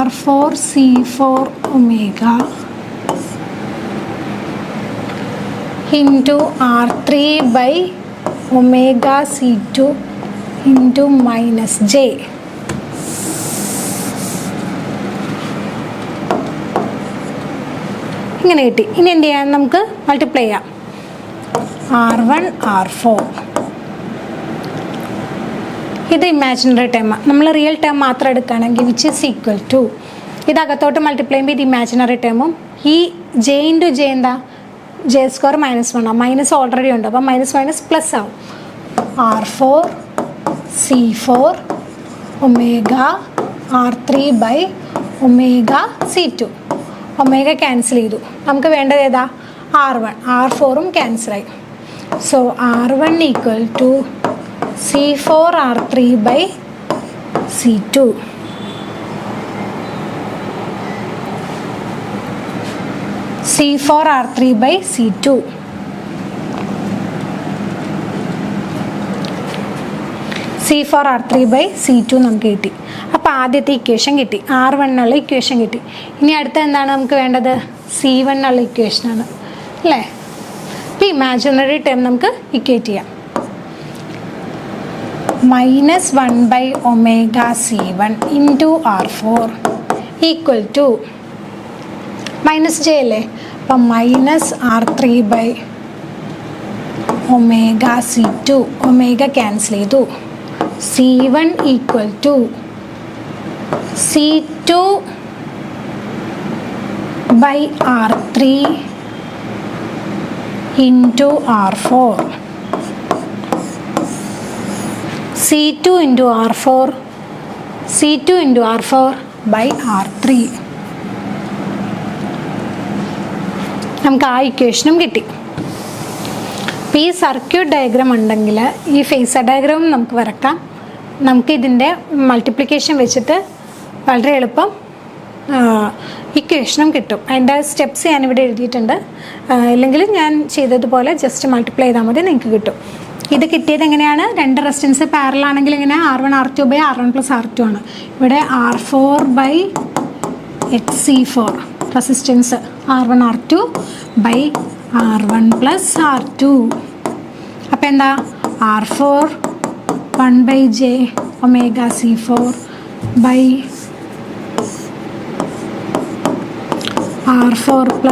r4 c4 omega into r3/ωc2 into -j. ഇങ്ങനെ കിട്ടി. ഇനി എന്ത് ചെയ്യാം? നമുക്ക് മൾട്ടിപ്ലൈ ചെയ്യാം. r1 r4 ഇത് ഇമാജിനറി ടേം. നമ്മൾ റിയൽ ടേം മാത്രം എടുക്കുകയാണെങ്കിൽ വിച്ച് ഈസ് ഈക്വൽ ടു ഇതകത്തോട്ട് മൾട്ടിപ്ലൈ ചെയ്യുമ്പോൾ ഇത് ഇമാജിനറി ടേമും ഈ j × j എന്താ? j² -1 ആണ്. മൈനസ് ഓൾറെഡി ഉണ്ട്. അപ്പം മൈനസ് പ്ലസ് ആവും. r4 c4 omega r3/ωc2 omega cancel ചെയ്തു. നമുക്ക് വേണ്ടത് ഏതാ? r1. r4ഉം ക്യാൻസലായി. So r1 equal to c4 r3/c2. c4 r3/c2. c4 r3/c2 നമുക്ക് കിട്ടി. അപ്പോൾ ആദ്യത്തെ ഇക്വേഷൻ കിട്ടി. r1 ഉള്ള ഇക്വേഷൻ കിട്ടി. ഇനി അടുത്ത എന്താണ് നമുക്ക് വേണ്ടത്? c1 ഉള്ള ഇക്വേഷനാണ് അല്ലേ? അപ്പോൾ ഇമാജിനറി ടേം നമുക്ക് ഇക്വേറ്റ് ചെയ്യാം. -1/ωc1 into r4 equal to -j അല്ലേ? അപ്പം -r3/ωc2 ഒമേഗ ക്യാൻസൽ ചെയ്തു. c1 equal to c2/r3 into r4. c2 into r4 by r3. നമുക്ക് ആ ഇക്വേഷനും കിട്ടി. അപ്പോൾ ഈ സർക്യൂട്ട് ഡയഗ്രാം ഉണ്ടെങ്കിൽ ഈ ഫേസർ ഡയഗ്രാം നമുക്ക് വരക്കാം. നമുക്ക് ഇതിൻ്റെ മൾട്ടിപ്ലിക്കേഷൻ വെച്ചിട്ട് വളരെ എളുപ്പം ഇക്വേഷനും കിട്ടും. അതിൻ്റെ സ്റ്റെപ്സ് ഞാനിവിടെ എഴുതിയിട്ടുണ്ട്. ഇല്ലെങ്കിൽ ഞാൻ ചെയ്തതുപോലെ ജസ്റ്റ് മൾട്ടിപ്ലൈ ചെയ്താൽ മതി, നിങ്ങൾക്ക് കിട്ടും. ഇത് കിട്ടിയത് എങ്ങനെയാണ്? രണ്ട് റെസിസ്റ്റൻസ് പാരലൽ ആണെങ്കിൽ ഇങ്ങനെ r1 r2/r1 + r2 ആണ്. ഇവിടെ r4/xc4 resistance r1 r2/r1 + r2. അപ്പം എന്താ? r4 1/j ωc4 r4 +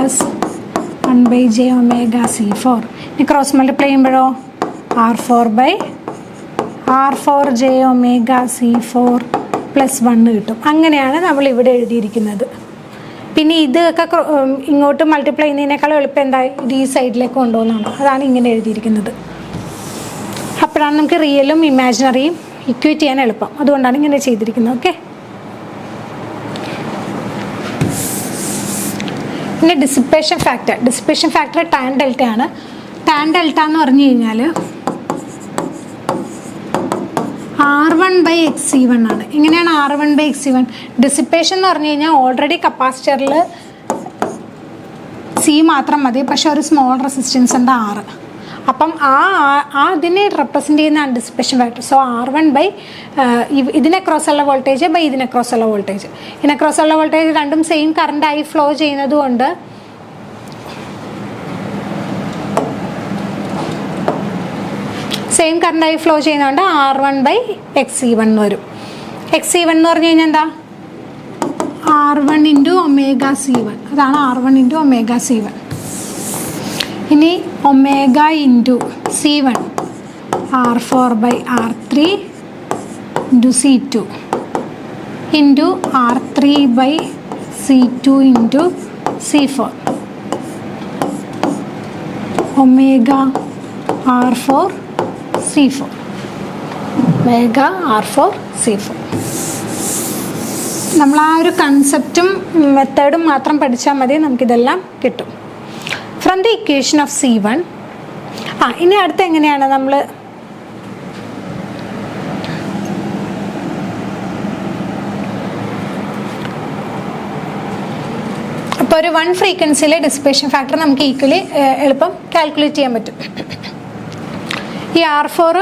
1/j ωc4. ഇനി ക്രോസ് മൾട്ടിപ്ലൈ ചെയ്യുമ്പോഴോ r4/r4j ωc4 + 1 കിട്ടും. അങ്ങനെയാണ് നമ്മൾ ഇവിടെ എഴുതിയിരിക്കുന്നത്. പിന്നെ ഇതൊക്കെ ഇങ്ങോട്ട് മൾട്ടിപ്ലൈ ചെയ്യുന്നതിനേക്കാളും എളുപ്പം എന്തായി? ഇത് ഈ സൈഡിലേക്ക് കൊണ്ടുപോകുന്നതാണ്. അതാണ് ഇങ്ങനെ എഴുതിയിരിക്കുന്നത്. അപ്പോഴാണ് നമുക്ക് റിയലും ഇമാജിനറിയും ഇക്വേറ്റ് ചെയ്യാൻ എളുപ്പം. അതുകൊണ്ടാണ് ഇങ്ങനെ ചെയ്തിരിക്കുന്നത്. ഓക്കെ. പിന്നെ ഡിസിപ്പേഷൻ ഫാക്ടർ ടാൻ ഡെൽറ്റ ആണ്. ടാൻ ഡെൽറ്റ എന്ന് പറഞ്ഞു കഴിഞ്ഞാൽ r1/xc1 ആണ്. എങ്ങനെയാണ് r1/xc1? ഡിസിപ്പേഷൻ എന്ന് പറഞ്ഞു കഴിഞ്ഞാൽ ഓൾറെഡി കപ്പാസിറ്ററിൽ സി മാത്രം മതി, പക്ഷെ ഒരു സ്മോൾ റെസിസ്റ്റൻസ് ഉണ്ട് r. അപ്പം അതിനെ റെപ്രസെൻ്റ് ചെയ്യുന്നതാണ് ഡിസിപ്പേഷൻ ഫാക്ടർ. സോ r1 ഇതിനെ ക്രോസുള്ള വോൾട്ടേജ് ഇതിനെ ക്രോസുള്ള വോൾട്ടേജ്. ഇതിനെ ക്രോസുള്ള വോൾട്ടേജ് രണ്ടും സെയിം കറണ്ടായി ഫ്ലോ ചെയ്യുന്നത് കൊണ്ട് r1/xc1 എന്ന് വരും. xc1 എന്ന് പറഞ്ഞു കഴിഞ്ഞാൽ എന്താ? r1 × ωc1. അതാണ് r1 × ωc1. ഇനി omega × c1 r4/r3 × c2 into r3/c2 into c4 omega r4 c4 omega r4 c4. നമ്മൾ ആ ഒരു കൺസെപ്റ്റും മെത്തേഡും മാത്രം പഠിച്ചാൽ മതി, നമുക്കിതെല്ലാം കിട്ടും. From the equation of C1. ഇനി അടുത്ത് എങ്ങനെയാണ് നമ്മൾ ഇപ്പോൾ ഒരു 1 ഫ്രീക്വൻസിയിലെ ഡിസിപ്പേഷൻ ഫാക്ടർ നമുക്ക് ഈക്വലി എളുപ്പം കാൽക്കുലേറ്റ് ചെയ്യാൻ പറ്റും. ഈ R4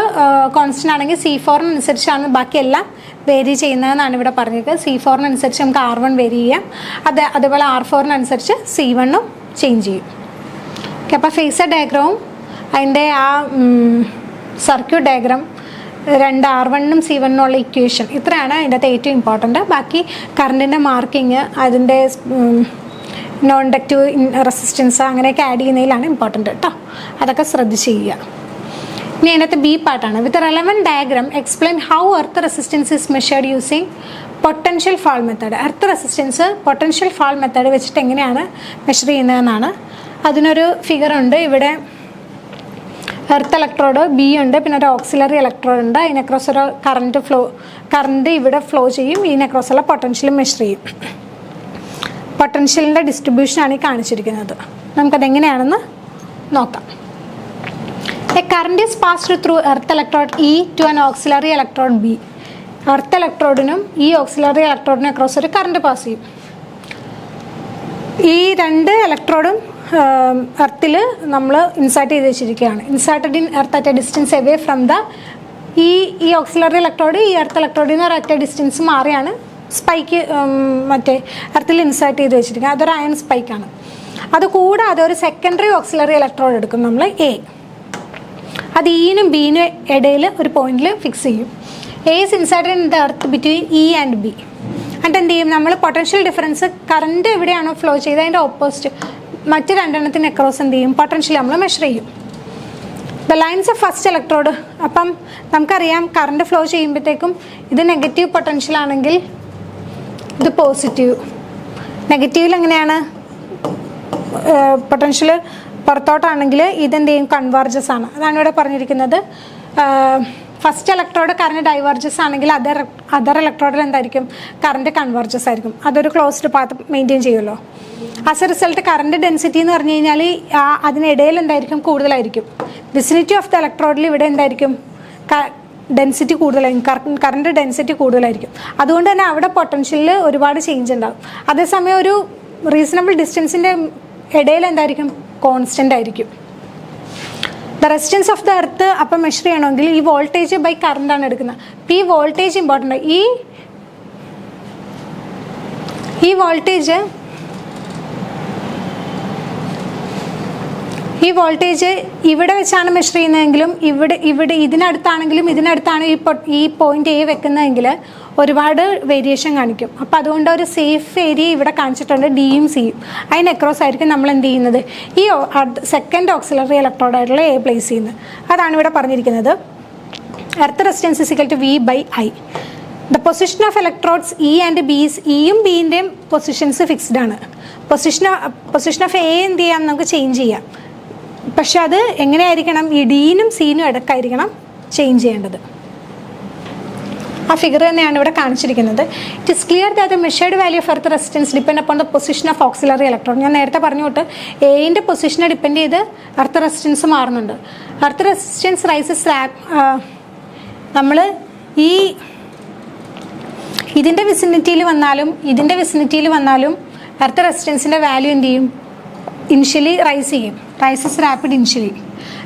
കോൺസ്റ്റൻ്റ് ആണെങ്കിൽ C4അനുസരിച്ചാണ് ബാക്കിയെല്ലാം വേരി ചെയ്യുന്നതെന്നാണ് ഇവിടെ പറഞ്ഞിരിക്കുന്നത്. C4അനുസരിച്ച് നമുക്ക് R1 വേരി ചെയ്യാം, അതേപോലെ R4അനുസരിച്ച് C1ഉം ചേഞ്ച് ചെയ്യും. ഓക്കെ, അപ്പോൾ ഫേസർ ഡയഗ്രവും അതിൻ്റെ ആ സർക്യൂട്ട് ഡയഗ്രാം, രണ്ട് R1ഉം C1ഉം ഉള്ള ഇക്വേഷൻ, ഇത്രയാണ് അതിൻ്റെ അകത്ത് ഏറ്റവും ഇമ്പോർട്ടൻറ്റ്. ബാക്കി കറണ്ടിൻ്റെ മാർക്കിങ്, അതിൻ്റെ നോൺ ഇൻഡക്റ്റീവ് റെസിസ്റ്റൻസ് അങ്ങനെയൊക്കെ ആഡ് ചെയ്യുന്നതിലാണ് ഇമ്പോർട്ടൻറ്റ് കേട്ടോ. അതൊക്കെ ശ്രദ്ധിച്ച് ചെയ്യുക. ഇനി അതിനകത്ത് ബി പാർട്ടാണ്. വിത്ത് relevant diagram explain how earth resistance is measured using potential fall method. Earth resistance potential fall method വെച്ചിട്ട് എങ്ങനെയാണ് മെഷർ ചെയ്യുന്നതെന്നാണ്. അതിനൊരു ഫിഗറുണ്ട് ഇവിടെ. എർത്ത് ഇലക്ട്രോഡ് ബി ഉണ്ട്, പിന്നെ ഒരു ഓക്സിലറി ഇലക്ട്രോഡ് ഉണ്ട്. അതിനെക്രോസ് ഒരു കറണ്ട് ഇവിടെ ഫ്ലോ ചെയ്യും. ഇതിനെക്രോസുള്ള പൊട്ടൻഷ്യൽ മെഷർ ചെയ്യും. പൊട്ടൻഷ്യലിൻ്റെ ഡിസ്ട്രിബ്യൂഷനാണ് ഈ കാണിച്ചിരിക്കുന്നത്. നമുക്കതെങ്ങനെയാണെന്ന് നോക്കാം. A current is passed through earth electrode E to an auxiliary electrode B. Earth ഇലക്ട്രോഡിനും ഈ ഓക്സിലറി ഇലക്ട്രോഡിനും അക്രോസ് ഒരു കറണ്ട് പാസ് ചെയ്യും. ഈ രണ്ട് ഇലക്ട്രോഡും എർത്തിൽ നമ്മൾ ഇൻസേർട്ട് ചെയ്ത് വെച്ചിരിക്കുകയാണ്. Inserted in earth at a distance away from the ഈ ഓക്സിലറി ഇലക്ട്രോഡ് ഈ എർത്ത് ഇലക്ട്രോഡിൽ നിന്ന് ഒരൊറ്റ ഡിസ്റ്റൻസ് മാറിയാണ് സ്പൈക്ക് മറ്റേ എർത്തിൽ ഇൻസേർട്ട് ചെയ്ത് വെച്ചിരിക്കുക. അതൊരു അയൺ സ്പൈക്കാണ്. അതുകൂടാതെ ഒരു സെക്കൻഡറി ഓക്സിലറി ഇലക്ട്രോഡ് എടുക്കും നമ്മൾ എ. അത് ഇനും ബിനും ഇടയിൽ ഒരു പോയിന്റിൽ ഫിക്സ് ചെയ്യും. A is inserted in the earth between E and B. എന്നിട്ട് എന്ത് ചെയ്യും, നമ്മൾ പൊട്ടൻഷ്യൽ ഡിഫറൻസ് കറണ്ട് എവിടെയാണോ ഫ്ലോ ചെയ്ത് അതിൻ്റെ ഓപ്പോസിറ്റ് മറ്റ് രണ്ടെണ്ണത്തിന് അക്രോസ് എന്ത് ചെയ്യും, പൊട്ടൻഷ്യൽ നമ്മൾ മെഷർ ചെയ്യും. The lines of first electrode. അപ്പം നമുക്കറിയാം കറണ്ട് ഫ്ലോ ചെയ്യുമ്പോഴത്തേക്കും ഇത് നെഗറ്റീവ് പൊട്ടൻഷ്യൽ ആണെങ്കിൽ ഇത് പോസിറ്റീവ്. നെഗറ്റീവിൽ എങ്ങനെയാണ്, പൊട്ടൻഷ്യൽ പുറത്തോട്ടാണെങ്കിൽ ഇതെന്ത് ചെയ്യും, കൺവേർജസ് ആണ്. അതാണ് ഇവിടെ പറഞ്ഞിരിക്കുന്നത്. ഫസ്റ്റ് ഇലക്ട്രോഡ് കറണ്ട് ഡൈവേർജസ് ആണെങ്കിൽ അതർ ഇലക്ട്രോഡിൽ എന്തായിരിക്കും, കറണ്ട് കൺവേർജസ് ആയിരിക്കും. അതൊരു ക്ലോസ്ഡ് പാത്ത് മെയിൻറ്റെയിൻ ചെയ്യുമല്ലോ. As A result current density എന്ന് പറഞ്ഞു കഴിഞ്ഞാൽ അതിനിടയിൽ എന്തായിരിക്കും, കൂടുതലായിരിക്കും. വിസിനിറ്റി ഓഫ് ദ ഇലക്ട്രോഡിൽ ഇവിടെ എന്തായിരിക്കും, ഡെൻസിറ്റി കൂടുതലായിരിക്കും, കറണ്ട് ഡെൻസിറ്റി കൂടുതലായിരിക്കും. അതുകൊണ്ട് തന്നെ അവിടെ പൊട്ടൻഷ്യലിൽ ഒരുപാട് ചേഞ്ച് ഉണ്ടാകും. അതേസമയം ഒരു റീസണബിൾ ഡിസ്റ്റൻസിൻ്റെ ഇടയിൽ എന്തായിരിക്കും, കോൺസ്റ്റൻ്റ് ആയിരിക്കും. The resistance of the earth അപ്പം മെഷർ ചെയ്യണമെങ്കിൽ ഈ വോൾട്ടേജ് ബൈ കറണ്ടാണ് എടുക്കുന്നത്. അപ്പോൾ ഈ വോൾട്ടേജ് ഇമ്പോർട്ടൻ്റ്. ഈ വോൾട്ടേജ് ഇവിടെ വെച്ചാണ് മെഷർ ചെയ്യുന്നതെങ്കിലും ഇവിടെ ഇതിനടുത്താണെങ്കിലും ഇതിനടുത്താണ് ഈ പോയിന്റ് എ വെക്കുന്നതെങ്കിൽ ഒരുപാട് വേരിയേഷൻ കാണിക്കും. അപ്പോൾ അതുകൊണ്ട് ഒരു സേഫ് ഏരിയ ഇവിടെ കാണിച്ചിട്ടുണ്ട്, ഡിയും സിയും. അതിന് അക്രോസ് ആയിരിക്കും നമ്മൾ എന്ത് ചെയ്യുന്നത്, ഈ സെക്കൻഡ് ഓക്സിലറി ഇലക്ട്രോഡായിട്ടുള്ള എ പ്ലേസ് ചെയ്യുന്നത്. അതാണ് ഇവിടെ പറഞ്ഞിരിക്കുന്നത്. Earth resistance is equal to V by I. The position of electrodes E and B, ഇയും ബിൻ്റെയും പൊസിഷൻസ് ഫിക്സ്ഡ് ആണ്. പൊസിഷൻ ഓഫ് എ എന്ത് ചെയ്യാം, നമുക്ക് ചേഞ്ച് ചെയ്യാം. പക്ഷെ അത് എങ്ങനെയായിരിക്കണം, ഈ ഡിനും സിനും ഇടയ്ക്കായിരിക്കണം ചേഞ്ച് ചെയ്യേണ്ടത്. ആ ഫിഗർ തന്നെയാണ് ഇവിടെ കാണിച്ചിരിക്കുന്നത്. It is clear that the measured value of earth resistance depend upon the position of auxiliary electron. ഞാൻ നേരത്തെ പറഞ്ഞോട്ട് എയിൻ്റെ പൊസിഷനെ ഡിപ്പെൻഡ് ചെയ്ത് എർത്ത് റെസിസ്റ്റൻസ് മാറുന്നുണ്ട്. എർത്ത് റെസിസ്റ്റൻസ് റൈസസ് നമ്മൾ ഇതിൻ്റെ വിസിനിറ്റിയിൽ വന്നാലും എർത്ത് റെസിസ്റ്റൻസിൻ്റെ വാല്യൂ എന്ത് ചെയ്യും, initially rises rapid initially.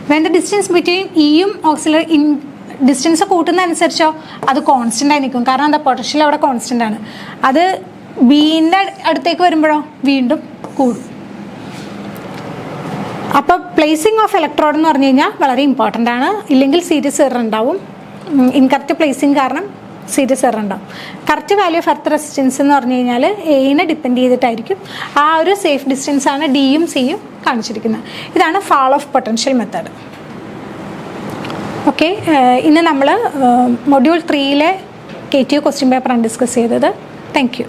When the distance between ഇയും ഓക്സിലറി ഡിസ്റ്റൻസ് കൂട്ടുന്ന അനുസരിച്ചോ അത് കോൺസ്റ്റൻ്റ് ആയി നിൽക്കും. കാരണം എന്താ, പൊട്ടൻഷ്യൽ അവിടെ കോൺസ്റ്റൻ്റ് ആണ്. അത് ബീൻ്റെ അടുത്തേക്ക് വരുമ്പോഴോ വീണ്ടും കൂടും. അപ്പോൾ പ്ലേസിങ് ഓഫ് ഇലക്ട്രോഡ് എന്ന് പറഞ്ഞു കഴിഞ്ഞാൽ വളരെ ഇമ്പോർട്ടൻ്റ് ആണ്. ഇല്ലെങ്കിൽ സീരീസ് എറർ ഉണ്ടാവും. ഇൻകറക്റ്റ് പ്ലേസിങ് കാരണം സീരീസ് എറർ ഉണ്ടാവും. Correct value of earth resistance എന്ന് പറഞ്ഞു കഴിഞ്ഞാൽ എയിനെ ഡിപ്പെൻഡ് ചെയ്തിട്ടായിരിക്കും. ആ ഒരു സേഫ് ഡിസ്റ്റൻസ് ആണ് ഡിയും സിയും കാണിച്ചിരിക്കുന്നത്. ഇതാണ് fall of potential method. Okay, ഇന്ന് നമ്മൾ മൊഡ്യൂൾ 3 KTU ക്വസ്റ്റ്യൻ പേപ്പറാണ് ഡിസ്കസ് ചെയ്തത്. Thank you.